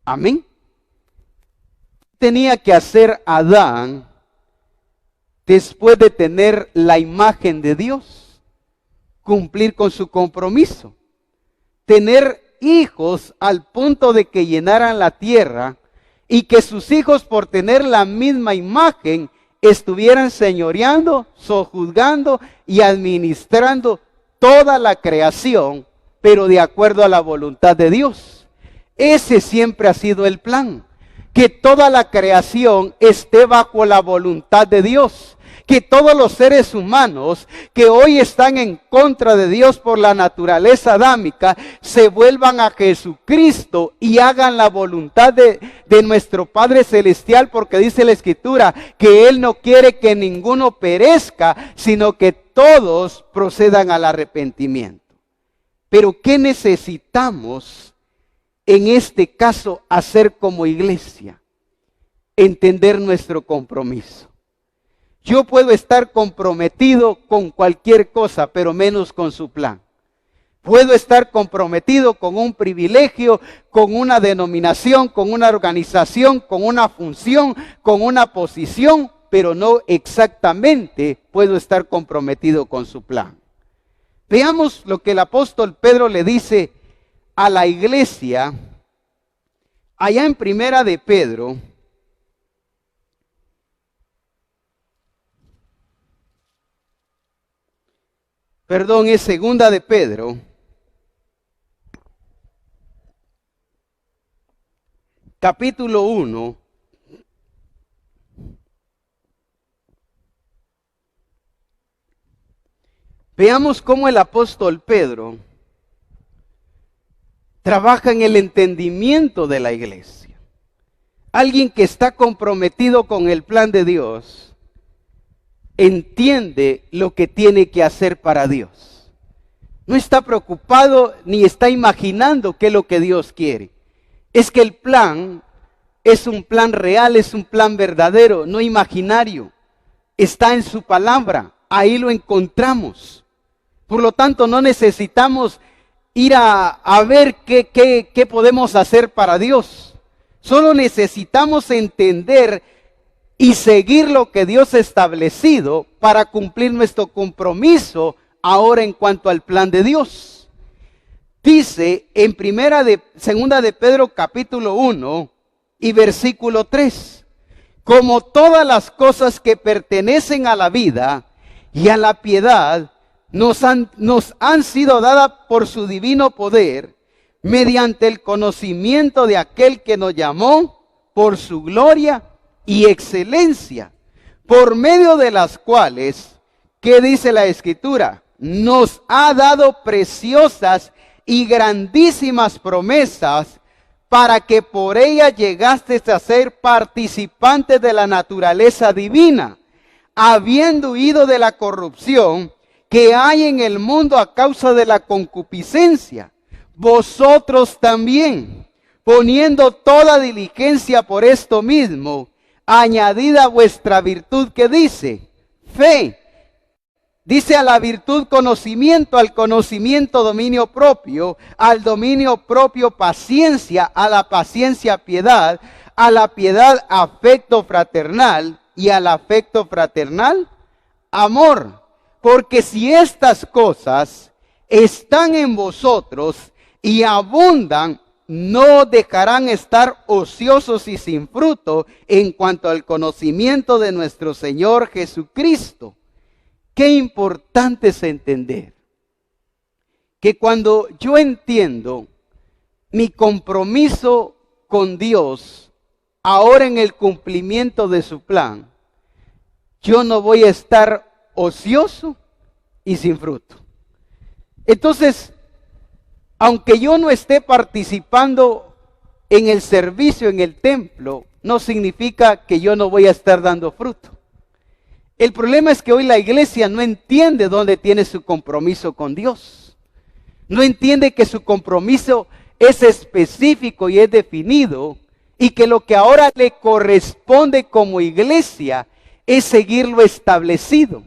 Amén. Tenía que hacer Adán después de tener la imagen de Dios, cumplir con su compromiso. Tener hijos al punto de que llenaran la tierra y que sus hijos, por tener la misma imagen, estuvieran señoreando, sojuzgando y administrando toda la creación, pero de acuerdo a la voluntad de Dios. Ese siempre ha sido el plan, que toda la creación esté bajo la voluntad de Dios. Que todos los seres humanos que hoy están en contra de Dios por la naturaleza adámica se vuelvan a Jesucristo y hagan la voluntad de nuestro Padre Celestial, porque dice la Escritura que Él no quiere que ninguno perezca, sino que todos procedan al arrepentimiento. Pero ¿qué necesitamos en este caso hacer como iglesia? Entender nuestro compromiso. Yo puedo estar comprometido con cualquier cosa, pero menos con su plan. Puedo estar comprometido con un privilegio, con una denominación, con una organización, con una función, con una posición, pero no exactamente puedo estar comprometido con su plan. Veamos lo que el apóstol Pedro le dice a la iglesia allá en Primera de Pedro. Perdón, es Segunda de Pedro, capítulo 1, veamos cómo el apóstol Pedro trabaja en el entendimiento de la iglesia. Alguien que está comprometido con el plan de Dios entiende lo que tiene que hacer para Dios. No está preocupado ni está imaginando qué es lo que Dios quiere. Es que el plan es un plan real, es un plan verdadero, no imaginario. Está en su palabra, ahí lo encontramos. Por lo tanto, no necesitamos ir a ver qué podemos hacer para Dios. Solo necesitamos entender y seguir lo que Dios ha establecido para cumplir nuestro compromiso ahora en cuanto al plan de Dios. Dice en Segunda de Pedro capítulo 1 y versículo 3, como todas las cosas que pertenecen a la vida y a la piedad nos han sido dadas por su divino poder, mediante el conocimiento de aquel que nos llamó por su gloria y excelencia, por medio de las cuales, ¿qué dice la Escritura? Nos ha dado preciosas y grandísimas promesas, para que por ella llegastes a ser participantes de la naturaleza divina, habiendo huido de la corrupción que hay en el mundo a causa de la concupiscencia. Vosotros también, poniendo toda diligencia por esto mismo, añadida a vuestra virtud, que dice, fe. Dice a la virtud conocimiento, al conocimiento dominio propio, al dominio propio paciencia, a la paciencia piedad, a la piedad afecto fraternal y al afecto fraternal amor. Porque si estas cosas están en vosotros y abundan, no dejarán estar ociosos y sin fruto en cuanto al conocimiento de nuestro Señor Jesucristo. Qué importante es entender que cuando yo entiendo mi compromiso con Dios, ahora en el cumplimiento de su plan, yo no voy a estar ocioso y sin fruto. Entonces, aunque yo no esté participando en el servicio en el templo, no significa que yo no voy a estar dando fruto. El problema es que hoy la iglesia no entiende dónde tiene su compromiso con Dios. No entiende que su compromiso es específico y es definido, y que lo que ahora le corresponde como iglesia es seguir lo establecido.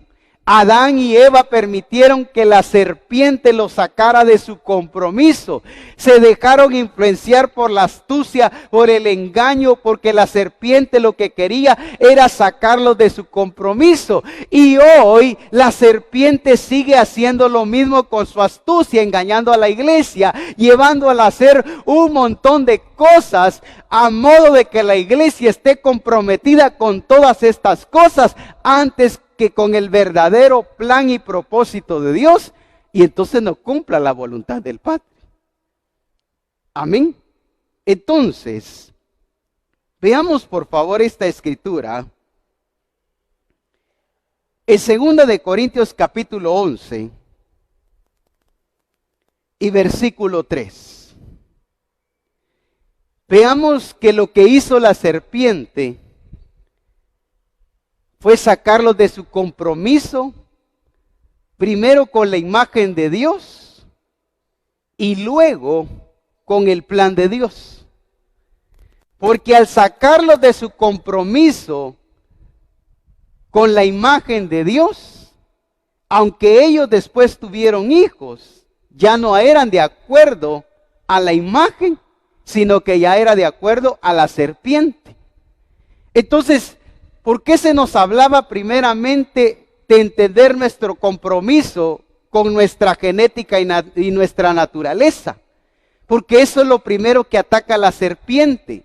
Adán y Eva permitieron que la serpiente los sacara de su compromiso. Se dejaron influenciar por la astucia, por el engaño, porque la serpiente lo que quería era sacarlos de su compromiso. Y hoy la serpiente sigue haciendo lo mismo con su astucia, engañando a la iglesia, llevándola a hacer un montón de cosas, a modo de que la iglesia esté comprometida con todas estas cosas antes que con el verdadero plan y propósito de Dios, y entonces no cumpla la voluntad del Padre. Amén. Entonces, veamos por favor esta escritura. En 2 de Corintios capítulo 11 y versículo 3. Veamos que lo que hizo la serpiente fue sacarlos de su compromiso, primero con la imagen de Dios y luego con el plan de Dios. Porque al sacarlos de su compromiso con la imagen de Dios, aunque ellos después tuvieron hijos, ya no eran de acuerdo a la imagen, sino que ya era de acuerdo a la serpiente. Entonces, ¿por qué se nos hablaba primeramente de entender nuestro compromiso con nuestra genética y nuestra naturaleza? Porque eso es lo primero que ataca la serpiente.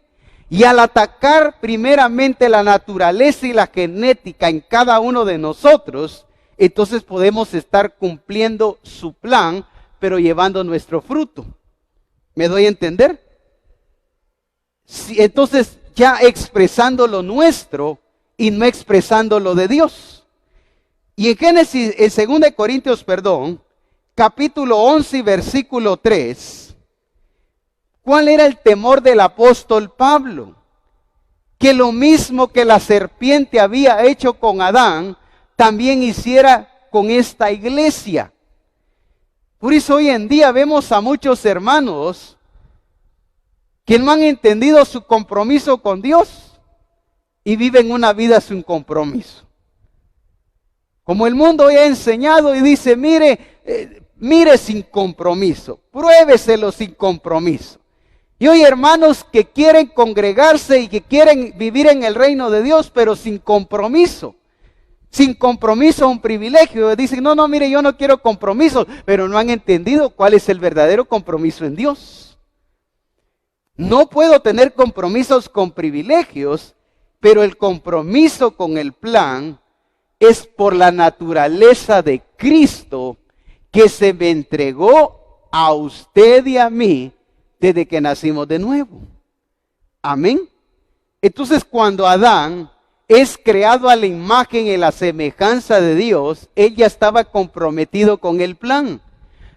Y al atacar primeramente la naturaleza y la genética en cada uno de nosotros, entonces podemos estar cumpliendo su plan, pero llevando nuestro fruto. ¿Me doy a entender? Sí, entonces ya expresando lo nuestro y no expresando lo de Dios. Y en Génesis, en 2 de Corintios, capítulo 11 y versículo 3, ¿cuál era el temor del apóstol Pablo? Que lo mismo que la serpiente había hecho con Adán, también hiciera con esta iglesia. Por eso hoy en día vemos a muchos hermanos que no han entendido su compromiso con Dios y viven una vida sin compromiso. Como el mundo ya ha enseñado y dice, mire sin compromiso, pruébeselo sin compromiso. Y hoy hermanos que quieren congregarse y que quieren vivir en el reino de Dios, pero sin compromiso. Sin compromiso, un privilegio. Dicen, no, mire, yo no quiero compromiso, pero no han entendido cuál es el verdadero compromiso en Dios. No puedo tener compromisos con privilegios, pero el compromiso con el plan es por la naturaleza de Cristo que se me entregó a usted y a mí desde que nacimos de nuevo. Amén. Entonces cuando Adán es creado a la imagen y la semejanza de Dios, él ya estaba comprometido con el plan.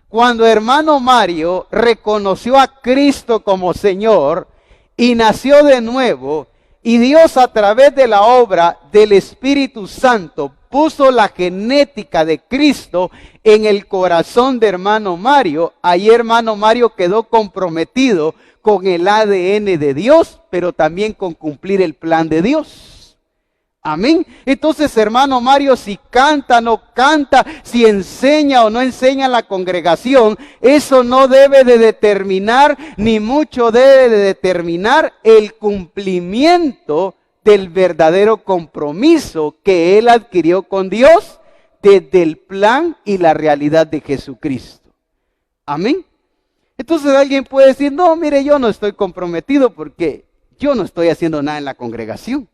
Cuando hermano Mario reconoció a Cristo como Señor y nació de nuevo, y Dios a través de la obra del Espíritu Santo puso la genética de Cristo en el corazón de hermano Mario, ahí hermano Mario quedó comprometido con el ADN de Dios, pero también con cumplir el plan de Dios. Amén. Entonces, hermano Mario, si canta, no canta, si enseña o no enseña en la congregación, eso no debe de determinar, ni mucho debe de determinar el cumplimiento del verdadero compromiso que él adquirió con Dios desde el plan y la realidad de Jesucristo. Amén. Entonces alguien puede decir, no, mire, yo no estoy comprometido porque yo no estoy haciendo nada en la congregación.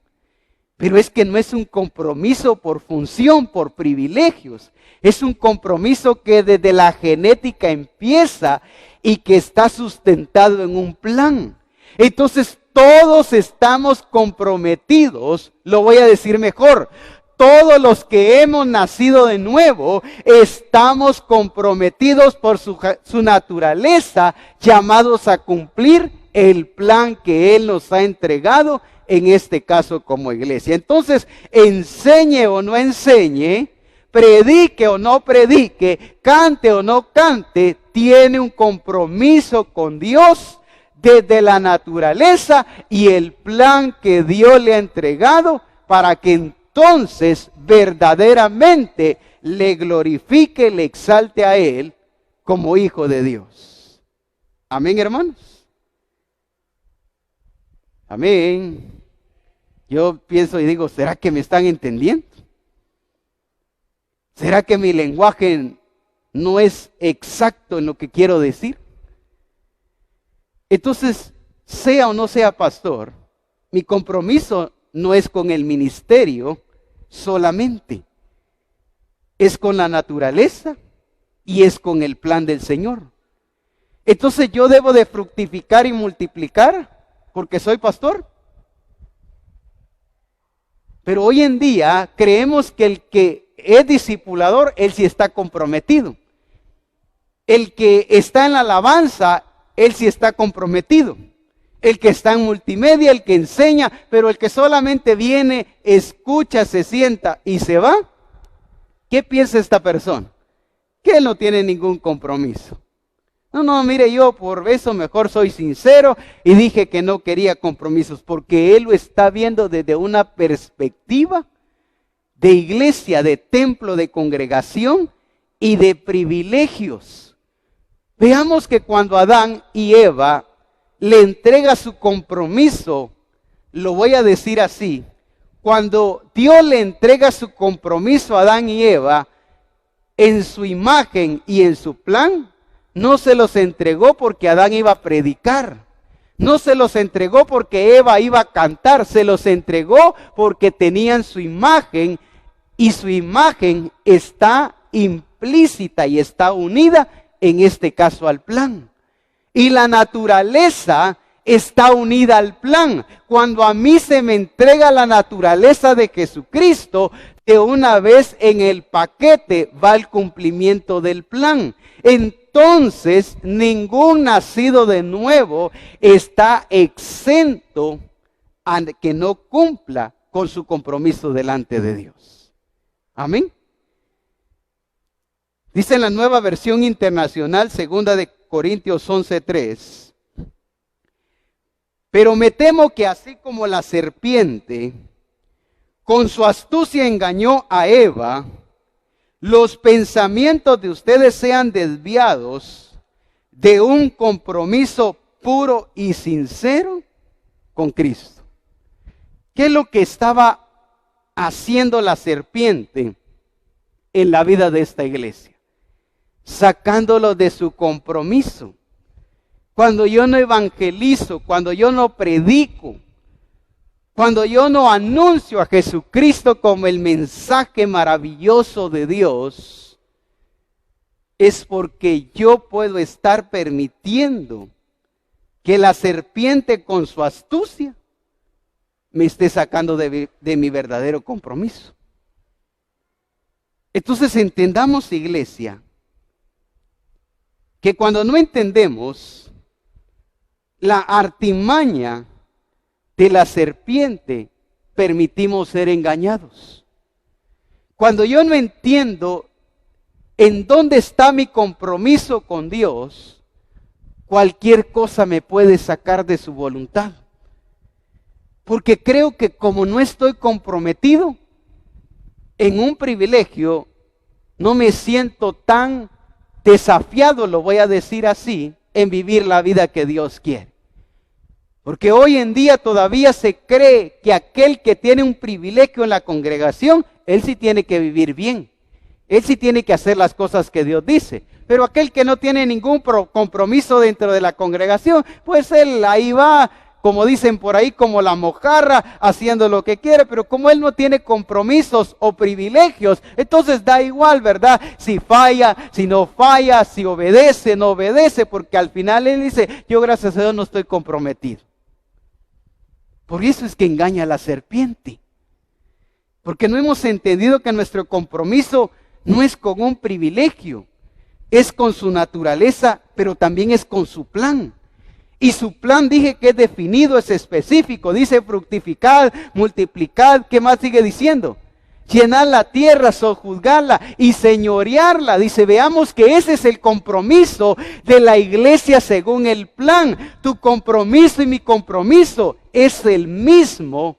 Pero es que no es un compromiso por función, por privilegios. Es un compromiso que desde la genética empieza y que está sustentado en un plan. Entonces todos estamos comprometidos, lo voy a decir mejor. Todos los que hemos nacido de nuevo estamos comprometidos por su naturaleza, llamados a cumplir el plan que Él nos ha entregado, en este caso como iglesia. Entonces, enseñe o no enseñe, predique o no predique, cante o no cante, tiene un compromiso con Dios desde la naturaleza y el plan que Dios le ha entregado para que entonces verdaderamente le glorifique, le exalte a Él como hijo de Dios. Amén, hermanos. Amén. Yo pienso y digo, ¿será que me están entendiendo? ¿Será que mi lenguaje no es exacto en lo que quiero decir? Entonces, sea o no sea pastor, mi compromiso no es con el ministerio solamente. Es con la naturaleza y es con el plan del Señor. Entonces yo debo de fructificar y multiplicar porque soy pastor. Pero hoy en día creemos que el que es discipulador, él sí está comprometido. El que está en la alabanza, él sí está comprometido. El que está en multimedia, el que enseña, pero el que solamente viene, escucha, se sienta y se va. ¿Qué piensa esta persona? Que él no tiene ningún compromiso. No, mire, yo por eso mejor soy sincero y dije que no quería compromisos, porque él lo está viendo desde una perspectiva de iglesia, de templo, de congregación y de privilegios. Veamos que cuando Adán y Eva le entrega su compromiso, lo voy a decir así, cuando Dios le entrega su compromiso a Adán y Eva, en su imagen y en su plan, no se los entregó porque Adán iba a predicar. No se los entregó porque Eva iba a cantar. Se los entregó porque tenían su imagen. Y su imagen está implícita y está unida, en este caso, al plan. Y la naturaleza está unida al plan. Cuando a mí se me entrega la naturaleza de Jesucristo, de una vez en el paquete va el cumplimiento del plan. Entonces, ningún nacido de nuevo está exento a que no cumpla con su compromiso delante de Dios. Amén. Dice en la Nueva Versión Internacional, 2 de Corintios 11:3. Pero me temo que así como la serpiente con su astucia engañó a Eva, los pensamientos de ustedes sean desviados de un compromiso puro y sincero con Cristo. ¿Qué es lo que estaba haciendo la serpiente en la vida de esta iglesia? Sacándolo de su compromiso. Cuando yo no evangelizo, cuando yo no predico, cuando yo no anuncio a Jesucristo como el mensaje maravilloso de Dios, es porque yo puedo estar permitiendo que la serpiente con su astucia me esté sacando de mi verdadero compromiso. Entonces entendamos, iglesia, que cuando no entendemos la artimaña de la serpiente, permitimos ser engañados. Cuando yo no entiendo en dónde está mi compromiso con Dios, cualquier cosa me puede sacar de su voluntad. Porque creo que como no estoy comprometido en un privilegio, no me siento tan desafiado, lo voy a decir así, en vivir la vida que Dios quiere. Porque hoy en día todavía se cree que aquel que tiene un privilegio en la congregación, él sí tiene que vivir bien. Él sí tiene que hacer las cosas que Dios dice. Pero aquel que no tiene ningún compromiso dentro de la congregación, pues él ahí va, como dicen por ahí, como la mojarra, haciendo lo que quiere. Pero como él no tiene compromisos o privilegios, entonces da igual, ¿verdad? Si falla, si no falla, si obedece, no obedece, porque al final él dice, yo gracias a Dios no estoy comprometido. Por eso es que engaña a la serpiente. Porque no hemos entendido que nuestro compromiso no es con un privilegio, es con su naturaleza, pero también es con su plan. Y su plan, dije que es definido, es específico. Dice fructificad, multiplicad. ¿Qué más sigue diciendo? Llenar la tierra, sojuzgarla y señorearla. Dice, veamos que ese es el compromiso de la iglesia según el plan. Tu compromiso y mi compromiso es el mismo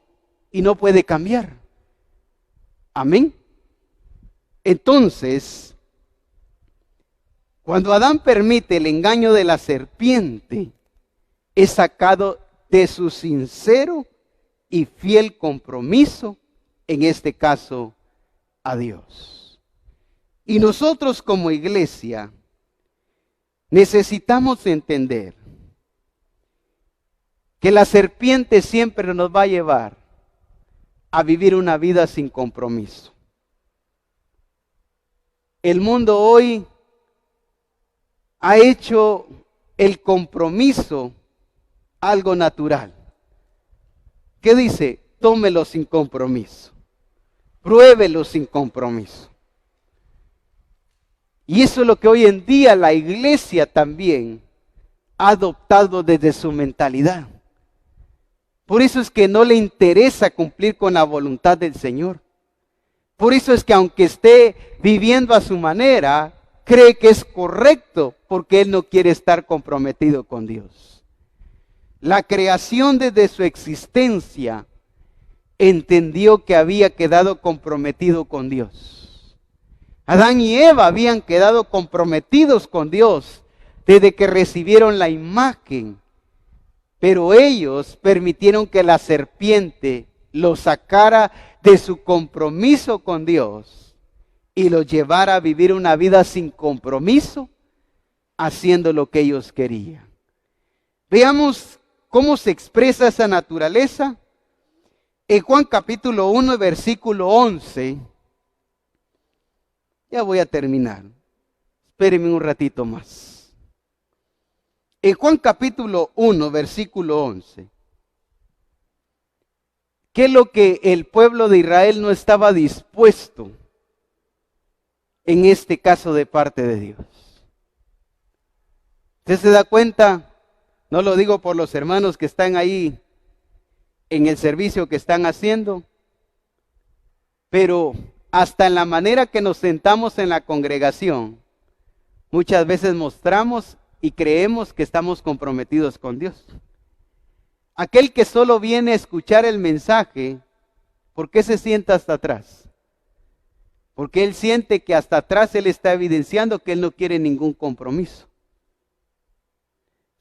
y no puede cambiar. Amén. Entonces, cuando Adán permite el engaño de la serpiente, es sacado de su sincero y fiel compromiso, en este caso, a Dios. Y nosotros como iglesia necesitamos entender que la serpiente siempre nos va a llevar a vivir una vida sin compromiso. El mundo hoy ha hecho el compromiso algo natural. ¿Qué dice? Tómelo sin compromiso. Pruébelo sin compromiso. Y eso es lo que hoy en día la iglesia también ha adoptado desde su mentalidad. Por eso es que no le interesa cumplir con la voluntad del Señor. Por eso es que aunque esté viviendo a su manera, cree que es correcto porque él no quiere estar comprometido con Dios. La creación desde su existencia entendió que había quedado comprometido con Dios. Adán y Eva habían quedado comprometidos con Dios desde que recibieron la imagen, pero ellos permitieron que la serpiente los sacara de su compromiso con Dios y los llevara a vivir una vida sin compromiso, haciendo lo que ellos querían. Veamos cómo se expresa esa naturaleza. En Juan capítulo 1, versículo 11, ya voy a terminar, espérenme un ratito más. En Juan capítulo 1, versículo 11, ¿qué es lo que el pueblo de Israel no estaba dispuesto en este caso de parte de Dios? ¿Usted se da cuenta? No lo digo por los hermanos que están ahí en el servicio que están haciendo, pero hasta en la manera que nos sentamos en la congregación, muchas veces mostramos y creemos que estamos comprometidos con Dios. Aquel que solo viene a escuchar el mensaje, ¿por qué se sienta hasta atrás? Porque él siente que hasta atrás él está evidenciando que él no quiere ningún compromiso.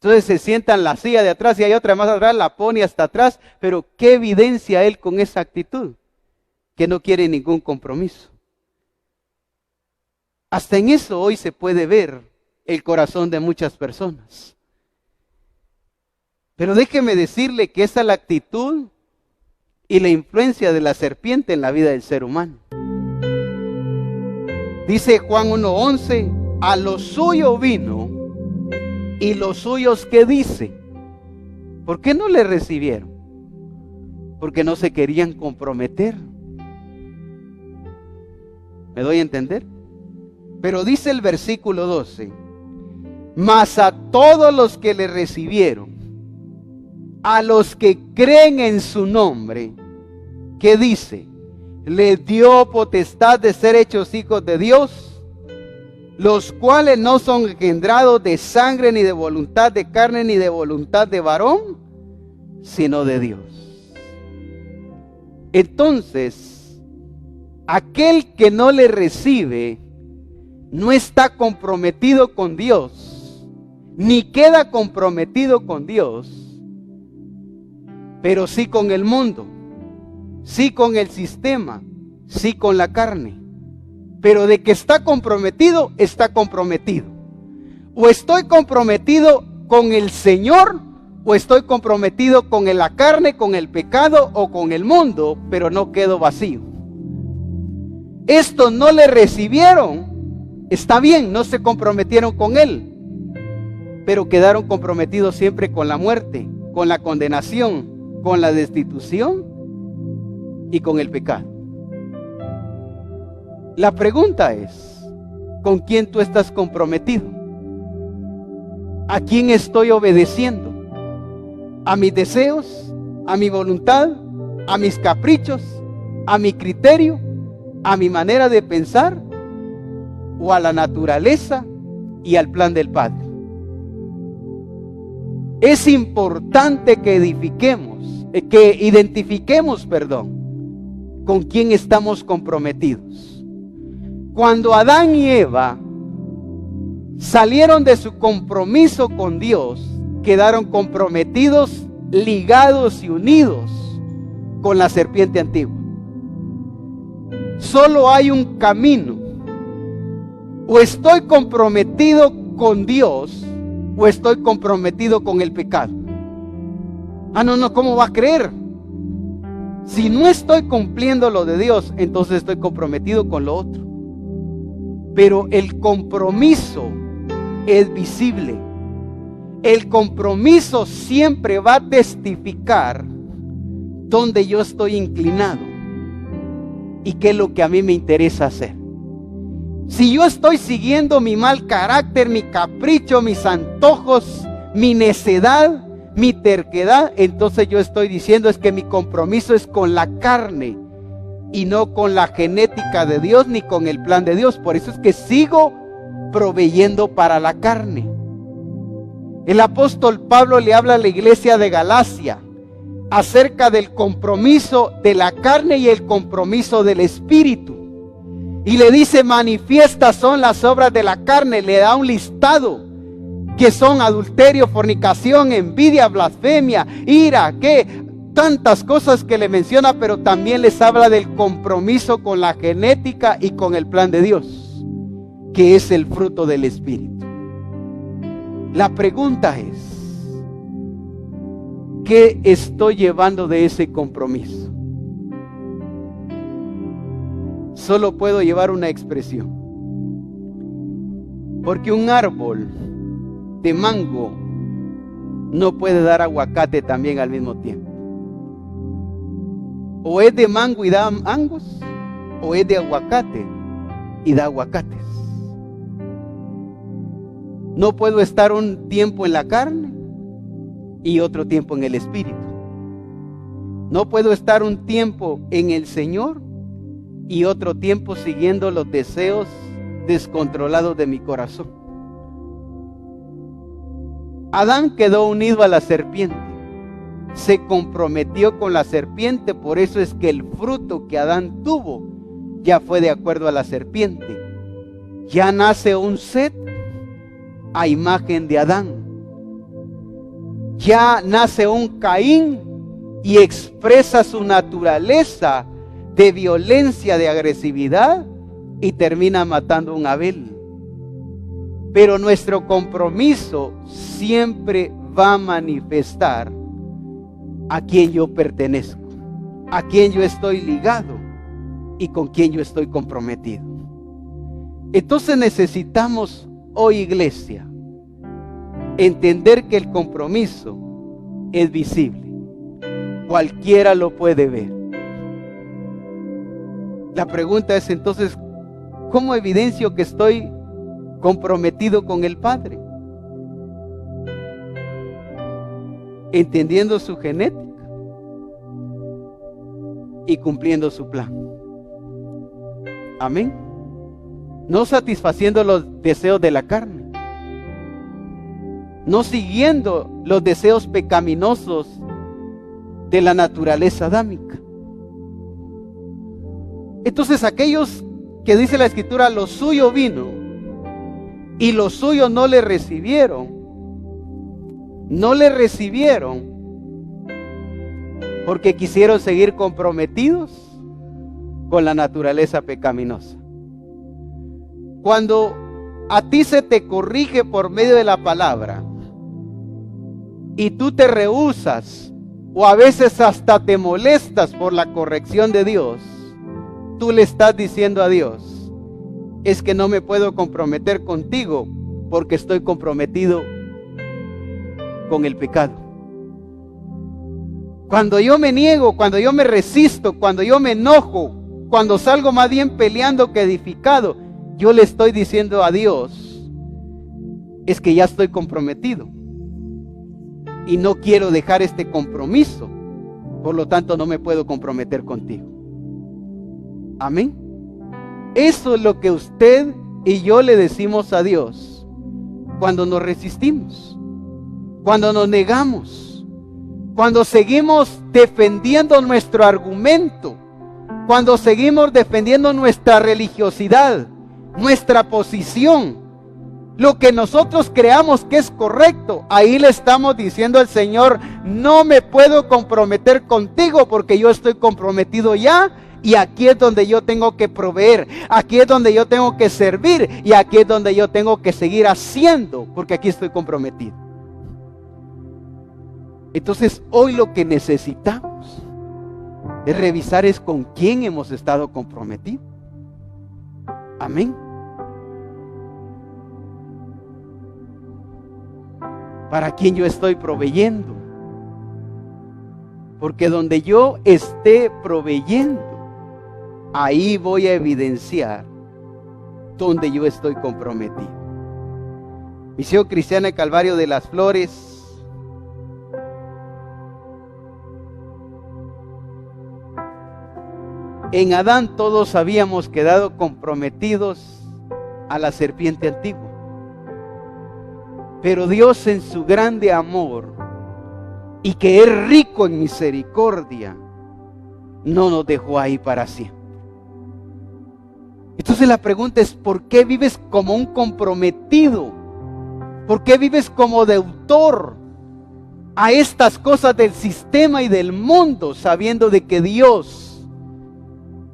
Entonces se sienta en la silla de atrás y hay otra más atrás, la pone hasta atrás, pero ¿qué evidencia él con esa actitud? Que no quiere ningún compromiso. Hasta en eso hoy se puede ver el corazón de muchas personas. Pero déjeme decirle que esa es la actitud y la influencia de la serpiente en la vida del ser humano. Dice Juan 1:11, a lo suyo vino, y los suyos, ¿qué dice? ¿Por qué no le recibieron? Porque no se querían comprometer. ¿Me doy a entender? Pero dice el versículo 12, Mas a todos los que le recibieron, a los que creen en su nombre, ¿qué dice? Les dio potestad de ser hechos hijos de Dios, los cuales no son engendrados de sangre, ni de voluntad de carne, ni de voluntad de varón, sino de Dios. Entonces, aquel que no le recibe, no está comprometido con Dios, ni queda comprometido con Dios, pero sí con el mundo, sí con el sistema, sí con la carne. Pero de que está comprometido, está comprometido. O estoy comprometido con el Señor, o estoy comprometido con la carne, con el pecado o con el mundo, pero no quedo vacío. Estos no le recibieron, está bien, no se comprometieron con Él, pero quedaron comprometidos siempre con la muerte, con la condenación, con la destitución y con el pecado. La pregunta es, ¿con quién tú estás comprometido? ¿A quién estoy obedeciendo? ¿A mis deseos? ¿A mi voluntad? ¿A mis caprichos? ¿A mi criterio? ¿A mi manera de pensar? ¿O a la naturaleza y al plan del Padre? Es importante que identifiquemos, con quién estamos comprometidos. Cuando Adán y Eva salieron de su compromiso con Dios, quedaron comprometidos, ligados y unidos con la serpiente antigua. Solo hay un camino: o estoy comprometido con Dios, o estoy comprometido con el pecado. No, ¿cómo va a creer? Si no estoy cumpliendo lo de Dios, entonces estoy comprometido con lo otro. Pero el compromiso es visible. El compromiso siempre va a testificar dónde yo estoy inclinado y qué es lo que a mí me interesa hacer. Si yo estoy siguiendo mi mal carácter, mi capricho, mis antojos, mi necedad, mi terquedad, entonces yo estoy diciendo es que mi compromiso es con la carne y no con la genética de Dios ni con el plan de Dios. Por eso es que sigo proveyendo para la carne. El apóstol Pablo le habla a la iglesia de Galacia acerca del compromiso de la carne y el compromiso del espíritu. Y le dice: manifiestas son las obras de la carne. Le da un listado que son adulterio, fornicación, envidia, blasfemia, ira, tantas cosas que le menciona, pero también les habla del compromiso con la genética y con el plan de Dios, que es el fruto del Espíritu. La pregunta es: ¿qué estoy llevando de ese compromiso? Solo puedo llevar una expresión, porque un árbol de mango no puede dar aguacate también al mismo tiempo. O es de mango y da mangos, o es de aguacate y da aguacates. No puedo estar un tiempo en la carne y otro tiempo en el espíritu. No puedo estar un tiempo en el Señor y otro tiempo siguiendo los deseos descontrolados de mi corazón. Adán quedó unido a la serpiente, se comprometió con la serpiente, por eso es que el fruto que Adán tuvo ya fue de acuerdo a la serpiente. Ya nace un Set a imagen de Adán. Ya nace un Caín y expresa su naturaleza de violencia, de agresividad, y termina matando a un Abel. Pero nuestro compromiso siempre va a manifestar a quien yo pertenezco, a quien yo estoy ligado y con quien yo estoy comprometido. Entonces necesitamos hoy, iglesia, entender que el compromiso es visible. Cualquiera lo puede ver. La pregunta es entonces, ¿cómo evidencio que estoy comprometido con el Padre? entendiendo su genética y cumpliendo su plan. Amén. No satisfaciendo los deseos de la carne, no siguiendo los deseos pecaminosos de la naturaleza adámica. Entonces aquellos que dice la Escritura, lo suyo vino y los suyos no le recibieron, porque quisieron seguir comprometidos con la naturaleza pecaminosa. Cuando a ti se te corrige por medio de la palabra y tú te rehusas o a veces hasta te molestas por la corrección de Dios, tú le estás diciendo a Dios, es que no me puedo comprometer contigo porque estoy comprometido con el pecado. Cuando yo me niego, cuando yo me resisto, cuando yo me enojo, cuando salgo más bien peleando que edificado, yo le estoy diciendo a Dios, es que ya estoy comprometido y no quiero dejar este compromiso, por lo tanto no me puedo comprometer contigo. Amén. Eso es lo que usted y yo le decimos a Dios cuando nos resistimos, cuando nos negamos, cuando seguimos defendiendo nuestro argumento, cuando seguimos defendiendo nuestra religiosidad, nuestra posición, lo que nosotros creamos que es correcto. Ahí le estamos diciendo al Señor, no me puedo comprometer contigo porque yo estoy comprometido ya, y aquí es donde yo tengo que proveer, aquí es donde yo tengo que servir, y aquí es donde yo tengo que seguir haciendo, porque aquí estoy comprometido. Entonces hoy lo que necesitamos es revisar es con quién hemos estado comprometidos. Amén. ¿Para quién yo estoy proveyendo? Porque donde yo esté proveyendo, ahí voy a evidenciar donde yo estoy comprometido. Misión Cristiana Calvario de las Flores. En Adán todos habíamos quedado comprometidos a la serpiente antigua. Pero Dios en su grande amor y que es rico en misericordia, no nos dejó ahí para siempre. Entonces la pregunta es, ¿por qué vives como un comprometido? ¿Por qué vives como deutor a estas cosas del sistema y del mundo, sabiendo de que Dios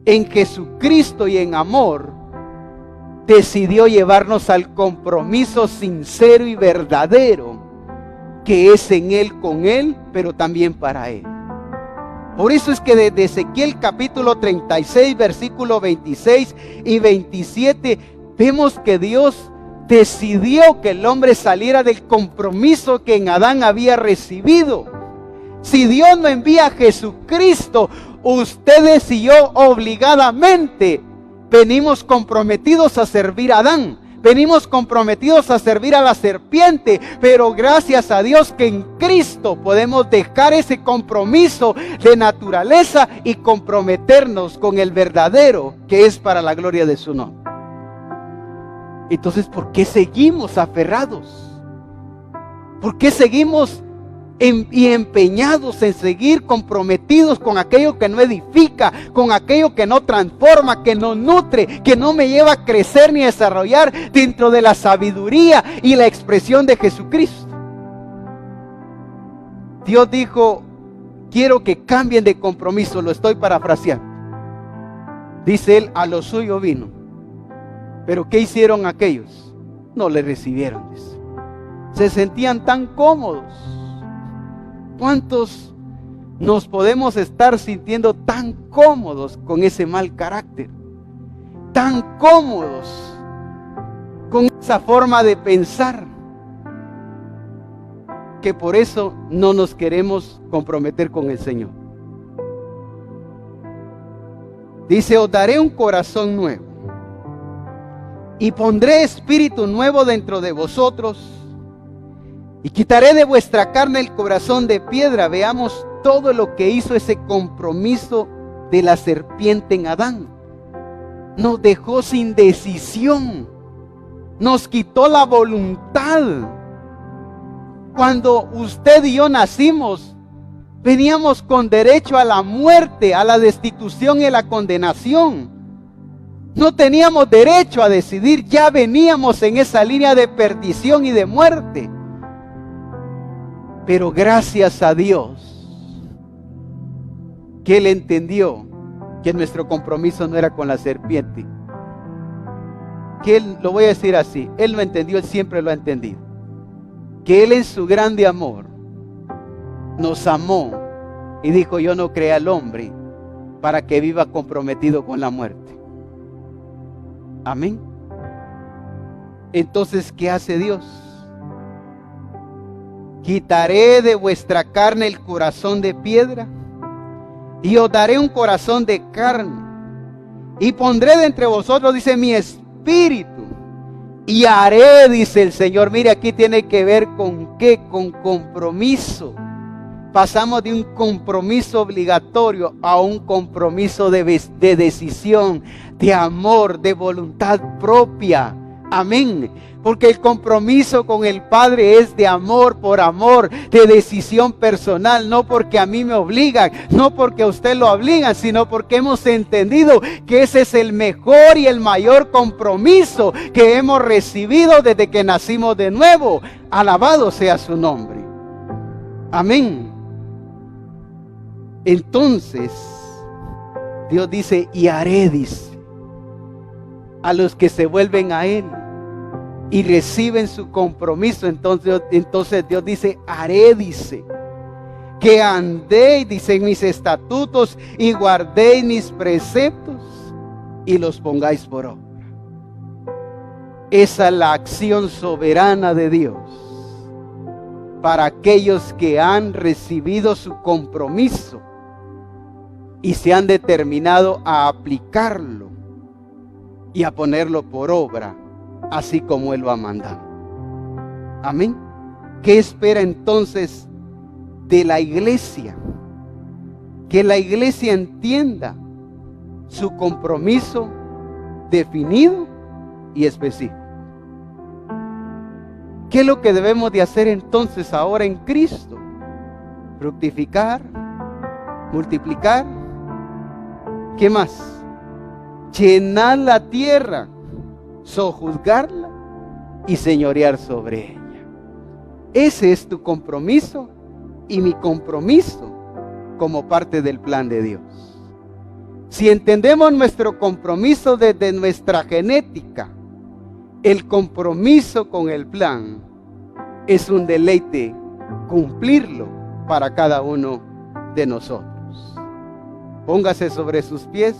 en Jesucristo y en amor decidió llevarnos al compromiso sincero y verdadero que es en Él, con Él, pero también para Él? Por eso es que desde Ezequiel capítulo 36, versículo 26 y 27, vemos que Dios decidió que el hombre saliera del compromiso que en Adán había recibido. Si Dios no envía a Jesucristo, ustedes y yo obligadamente venimos comprometidos a servir a Adán. Venimos comprometidos a servir a la serpiente, pero gracias a Dios que en Cristo podemos dejar ese compromiso de naturaleza y comprometernos con el verdadero, que es para la gloria de su nombre. Entonces, ¿por qué seguimos aferrados? ¿Por qué seguimos empeñados en seguir comprometidos con aquello que no edifica, con aquello que no transforma, que no nutre, que no me lleva a crecer ni a desarrollar dentro de la sabiduría y la expresión de Jesucristo? Dios dijo, quiero que cambien de compromiso, lo estoy parafraseando. Dice Él, a lo suyo vino. Pero ¿qué hicieron aquellos? No le recibieron, dice. Se sentían tan cómodos. ¿Cuántos nos podemos estar sintiendo tan cómodos con ese mal carácter? Tan cómodos con esa forma de pensar, que por eso no nos queremos comprometer con el Señor. Dice, os daré un corazón nuevo y pondré espíritu nuevo dentro de vosotros Y quitaré de vuestra carne el corazón de piedra. Veamos todo lo que hizo ese compromiso de la serpiente en Adán. Nos dejó sin decisión. Nos quitó la voluntad. Cuando usted y yo nacimos, veníamos con derecho a la muerte, a la destitución y a la condenación. No teníamos derecho a decidir, ya veníamos en esa línea de perdición y de muerte. Pero gracias a Dios, que Él entendió que nuestro compromiso no era con la serpiente. Que Él, lo voy a decir así, Él lo entendió, Él siempre lo ha entendido. Que Él en su grande amor nos amó y dijo: yo no creé al hombre para que viva comprometido con la muerte. Amén. Entonces, ¿qué hace Dios? Quitaré de vuestra carne el corazón de piedra y os daré un corazón de carne, y pondré de entre vosotros, dice, mi espíritu, y haré, dice el Señor. Mire, aquí tiene que ver con qué, con compromiso. Pasamos de un compromiso obligatorio a un compromiso de decisión, de amor, de voluntad propia. Amén. Porque el compromiso con el Padre es de amor por amor, de decisión personal, no porque a mí me obligan, no porque a usted lo obligan, sino porque hemos entendido que ese es el mejor y el mayor compromiso que hemos recibido desde que nacimos de nuevo. Alabado sea su nombre. Amén. Entonces, Dios dice, y haré, dice, a los que se vuelven a Él y reciben su compromiso. Entonces Dios dice, haré, dice, que andéis, dice, en mis estatutos y guardéis mis preceptos y los pongáis por obra. Esa es la acción soberana de Dios para aquellos que han recibido su compromiso y se han determinado a aplicarlo y a ponerlo por obra, así como Él lo ha mandado. Amén. ¿Qué espera entonces de la iglesia? Que la iglesia entienda su compromiso definido y específico. ¿Qué es lo que debemos de hacer entonces ahora en Cristo? Fructificar, multiplicar. ¿Qué más? Llenar la tierra, sojuzgarla y señorear sobre ella. Ese es tu compromiso y mi compromiso como parte del plan de Dios. Si entendemos nuestro compromiso desde nuestra genética, el compromiso con el plan es un deleite cumplirlo para cada uno de nosotros. Póngase sobre sus pies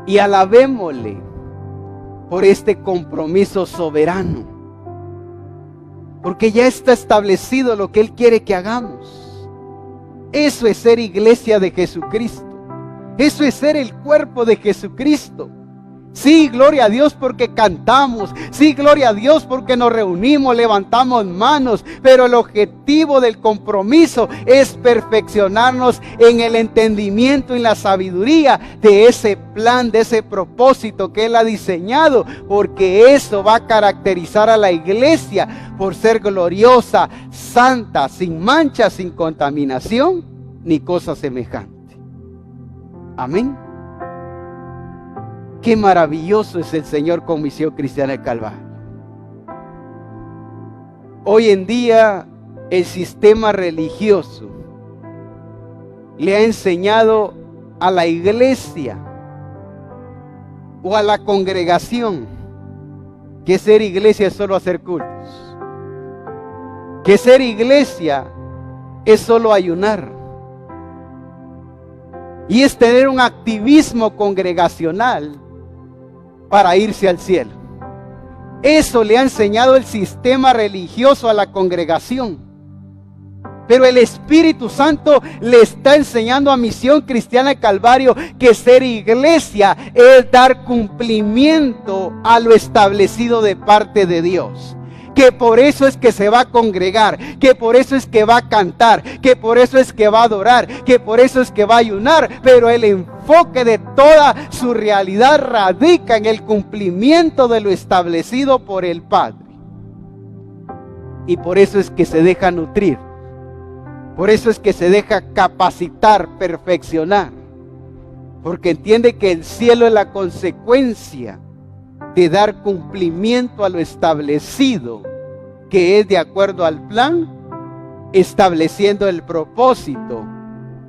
y alabémosle por este compromiso soberano, porque ya está establecido lo que Él quiere que hagamos. Eso es ser iglesia de Jesucristo. Eso es ser el cuerpo de Jesucristo. Sí, gloria a Dios porque cantamos. Sí, gloria a Dios porque nos reunimos, levantamos manos. Pero el objetivo del compromiso es perfeccionarnos en el entendimiento y la sabiduría de ese plan, de ese propósito que Él ha diseñado. Porque eso va a caracterizar a la iglesia por ser gloriosa, santa, sin mancha, sin contaminación, ni cosa semejante. Amén. Qué maravilloso es el Señor con Misión Cristiana del Calvario. Hoy en día el sistema religioso le ha enseñado a la iglesia o a la congregación que ser iglesia es solo hacer cultos, que ser iglesia es solo ayunar, y es tener un activismo congregacional para irse al cielo. Eso le ha enseñado el sistema religioso a la congregación. Pero el Espíritu Santo le está enseñando a Misión Cristiana Calvario que ser iglesia es dar cumplimiento a lo establecido de parte de Dios. Que por eso es que se va a congregar, que por eso es que va a cantar, que por eso es que va a adorar, que por eso es que va a ayunar. Pero el enfoque de toda su realidad radica en el cumplimiento de lo establecido por el Padre. Y por eso es que se deja nutrir. Por eso es que se deja capacitar, perfeccionar. Porque entiende que el cielo es la consecuencia de dar cumplimiento a lo establecido, que es de acuerdo al plan, estableciendo el propósito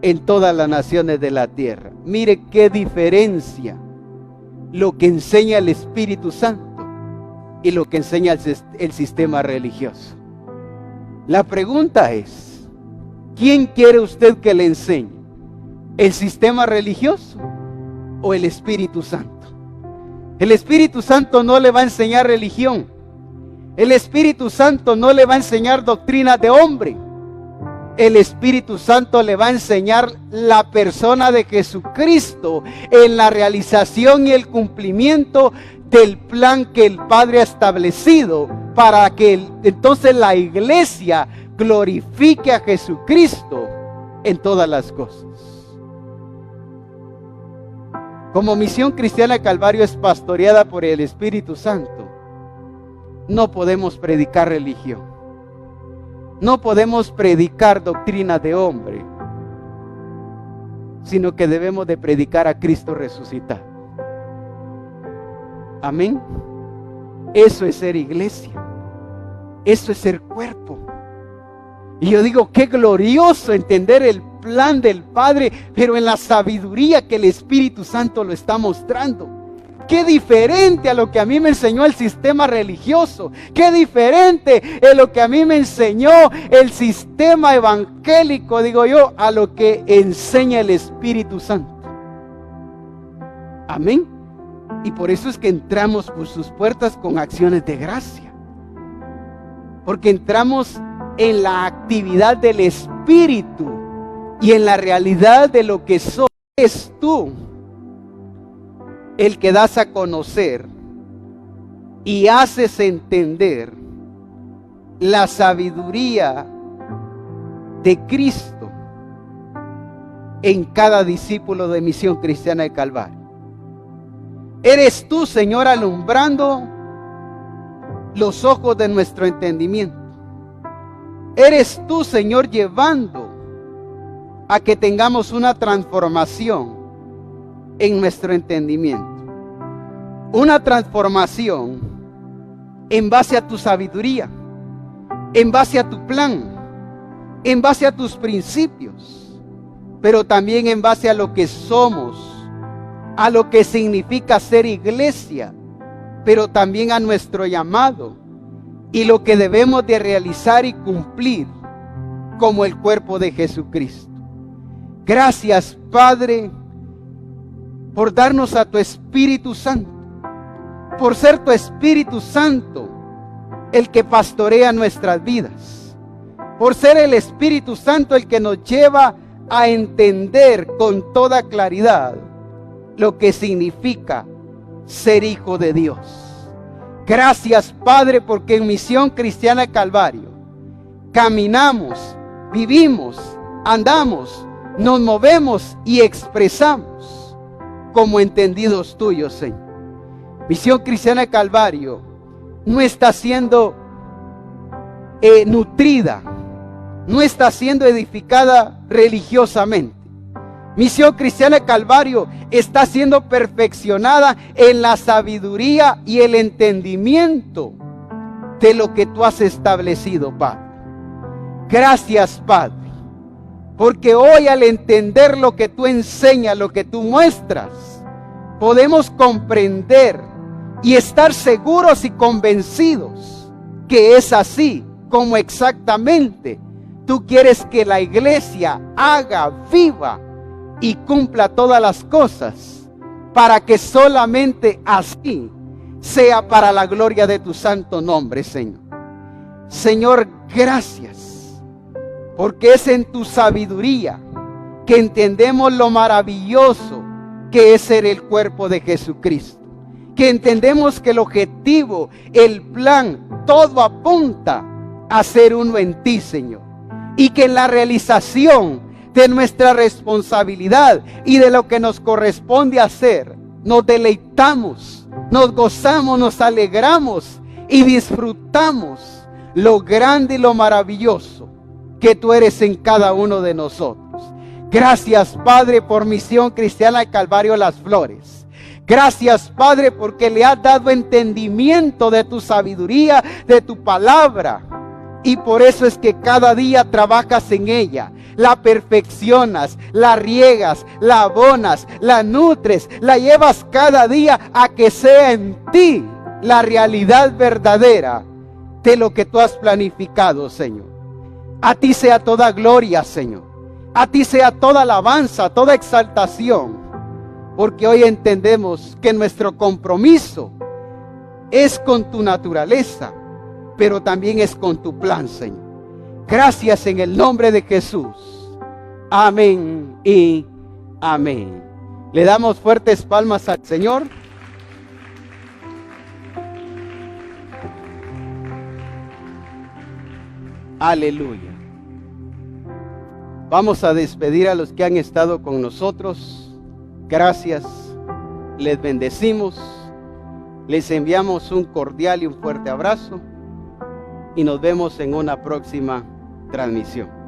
en todas las naciones de la tierra. Mire qué diferencia lo que enseña el Espíritu Santo y lo que enseña el sistema religioso. La pregunta es, ¿quién quiere usted que le enseñe? ¿El sistema religioso o el Espíritu Santo? El Espíritu Santo no le va a enseñar religión. El Espíritu Santo no le va a enseñar doctrina de hombre. El Espíritu Santo le va a enseñar la persona de Jesucristo en la realización y el cumplimiento del plan que el Padre ha establecido para que entonces la iglesia glorifique a Jesucristo en todas las cosas. Como Misión Cristiana Calvario es pastoreada por el Espíritu Santo, no podemos predicar religión. No podemos predicar doctrina de hombre, sino que debemos de predicar a Cristo resucitado. Amén. Eso es ser iglesia. Eso es ser cuerpo. Y yo digo, qué glorioso entender el plan del Padre, pero en la sabiduría que el Espíritu Santo lo está mostrando. Qué diferente a lo que a mí me enseñó el sistema religioso. Qué diferente a lo que a mí me enseñó el sistema evangélico, digo yo, a lo que enseña el Espíritu Santo. Amén. Y por eso es que entramos por sus puertas con acciones de gracia. Porque entramos en la actividad del Espíritu y en la realidad de lo que eres tú, el que das a conocer y haces entender la sabiduría de Cristo en cada discípulo de Misión Cristiana de Calvario. Eres tú, Señor, alumbrando los ojos de nuestro entendimiento. Eres tú, Señor, llevando a que tengamos una transformación en nuestro entendimiento. Una transformación en base a tu sabiduría, en base a tu plan, en base a tus principios, pero también en base a lo que somos, a lo que significa ser iglesia, pero también a nuestro llamado y lo que debemos de realizar y cumplir como el cuerpo de Jesucristo. Gracias, Padre, por darnos a tu Espíritu Santo, por ser tu Espíritu Santo el que pastorea nuestras vidas, por ser el Espíritu Santo el que nos lleva a entender con toda claridad lo que significa ser hijo de Dios. Gracias, Padre, porque en Misión Cristiana Calvario caminamos, vivimos, andamos, nos movemos y expresamos como entendidos tuyos, Señor. Misión Cristiana Calvario no está siendo nutrida, no está siendo edificada religiosamente. Misión Cristiana Calvario está siendo perfeccionada en la sabiduría y el entendimiento de lo que tú has establecido, Padre. Gracias, Padre, porque hoy al entender lo que tú enseñas, lo que tú muestras, podemos comprender y estar seguros y convencidos que es así como exactamente tú quieres que la iglesia haga, viva y cumpla todas las cosas, para que solamente así sea para la gloria de tu santo nombre, Señor. Señor, gracias porque es en tu sabiduría que entendemos lo maravilloso que es ser el cuerpo de Jesucristo. Que entendemos que el objetivo, el plan, todo apunta a ser uno en ti, Señor. Y que en la realización de nuestra responsabilidad y de lo que nos corresponde hacer, nos deleitamos, nos gozamos, nos alegramos y disfrutamos lo grande y lo maravilloso que tú eres en cada uno de nosotros. Gracias, Padre, por Misión Cristiana del Calvario Las Flores. Gracias, Padre, porque le has dado entendimiento de tu sabiduría, de tu palabra. Y por eso es que cada día trabajas en ella, la perfeccionas, la riegas, la abonas, la nutres, la llevas cada día a que sea en ti la realidad verdadera de lo que tú has planificado, Señor. A ti sea toda gloria, Señor. A ti sea toda alabanza, toda exaltación, porque hoy entendemos que nuestro compromiso es con tu naturaleza, pero también es con tu plan, Señor. Gracias en el nombre de Jesús. Amén y amén. Le damos fuertes palmas al Señor. Aleluya. Vamos a despedir a los que han estado con nosotros. Gracias. Les bendecimos. Les enviamos un cordial y un fuerte abrazo. Y nos vemos en una próxima transmisión.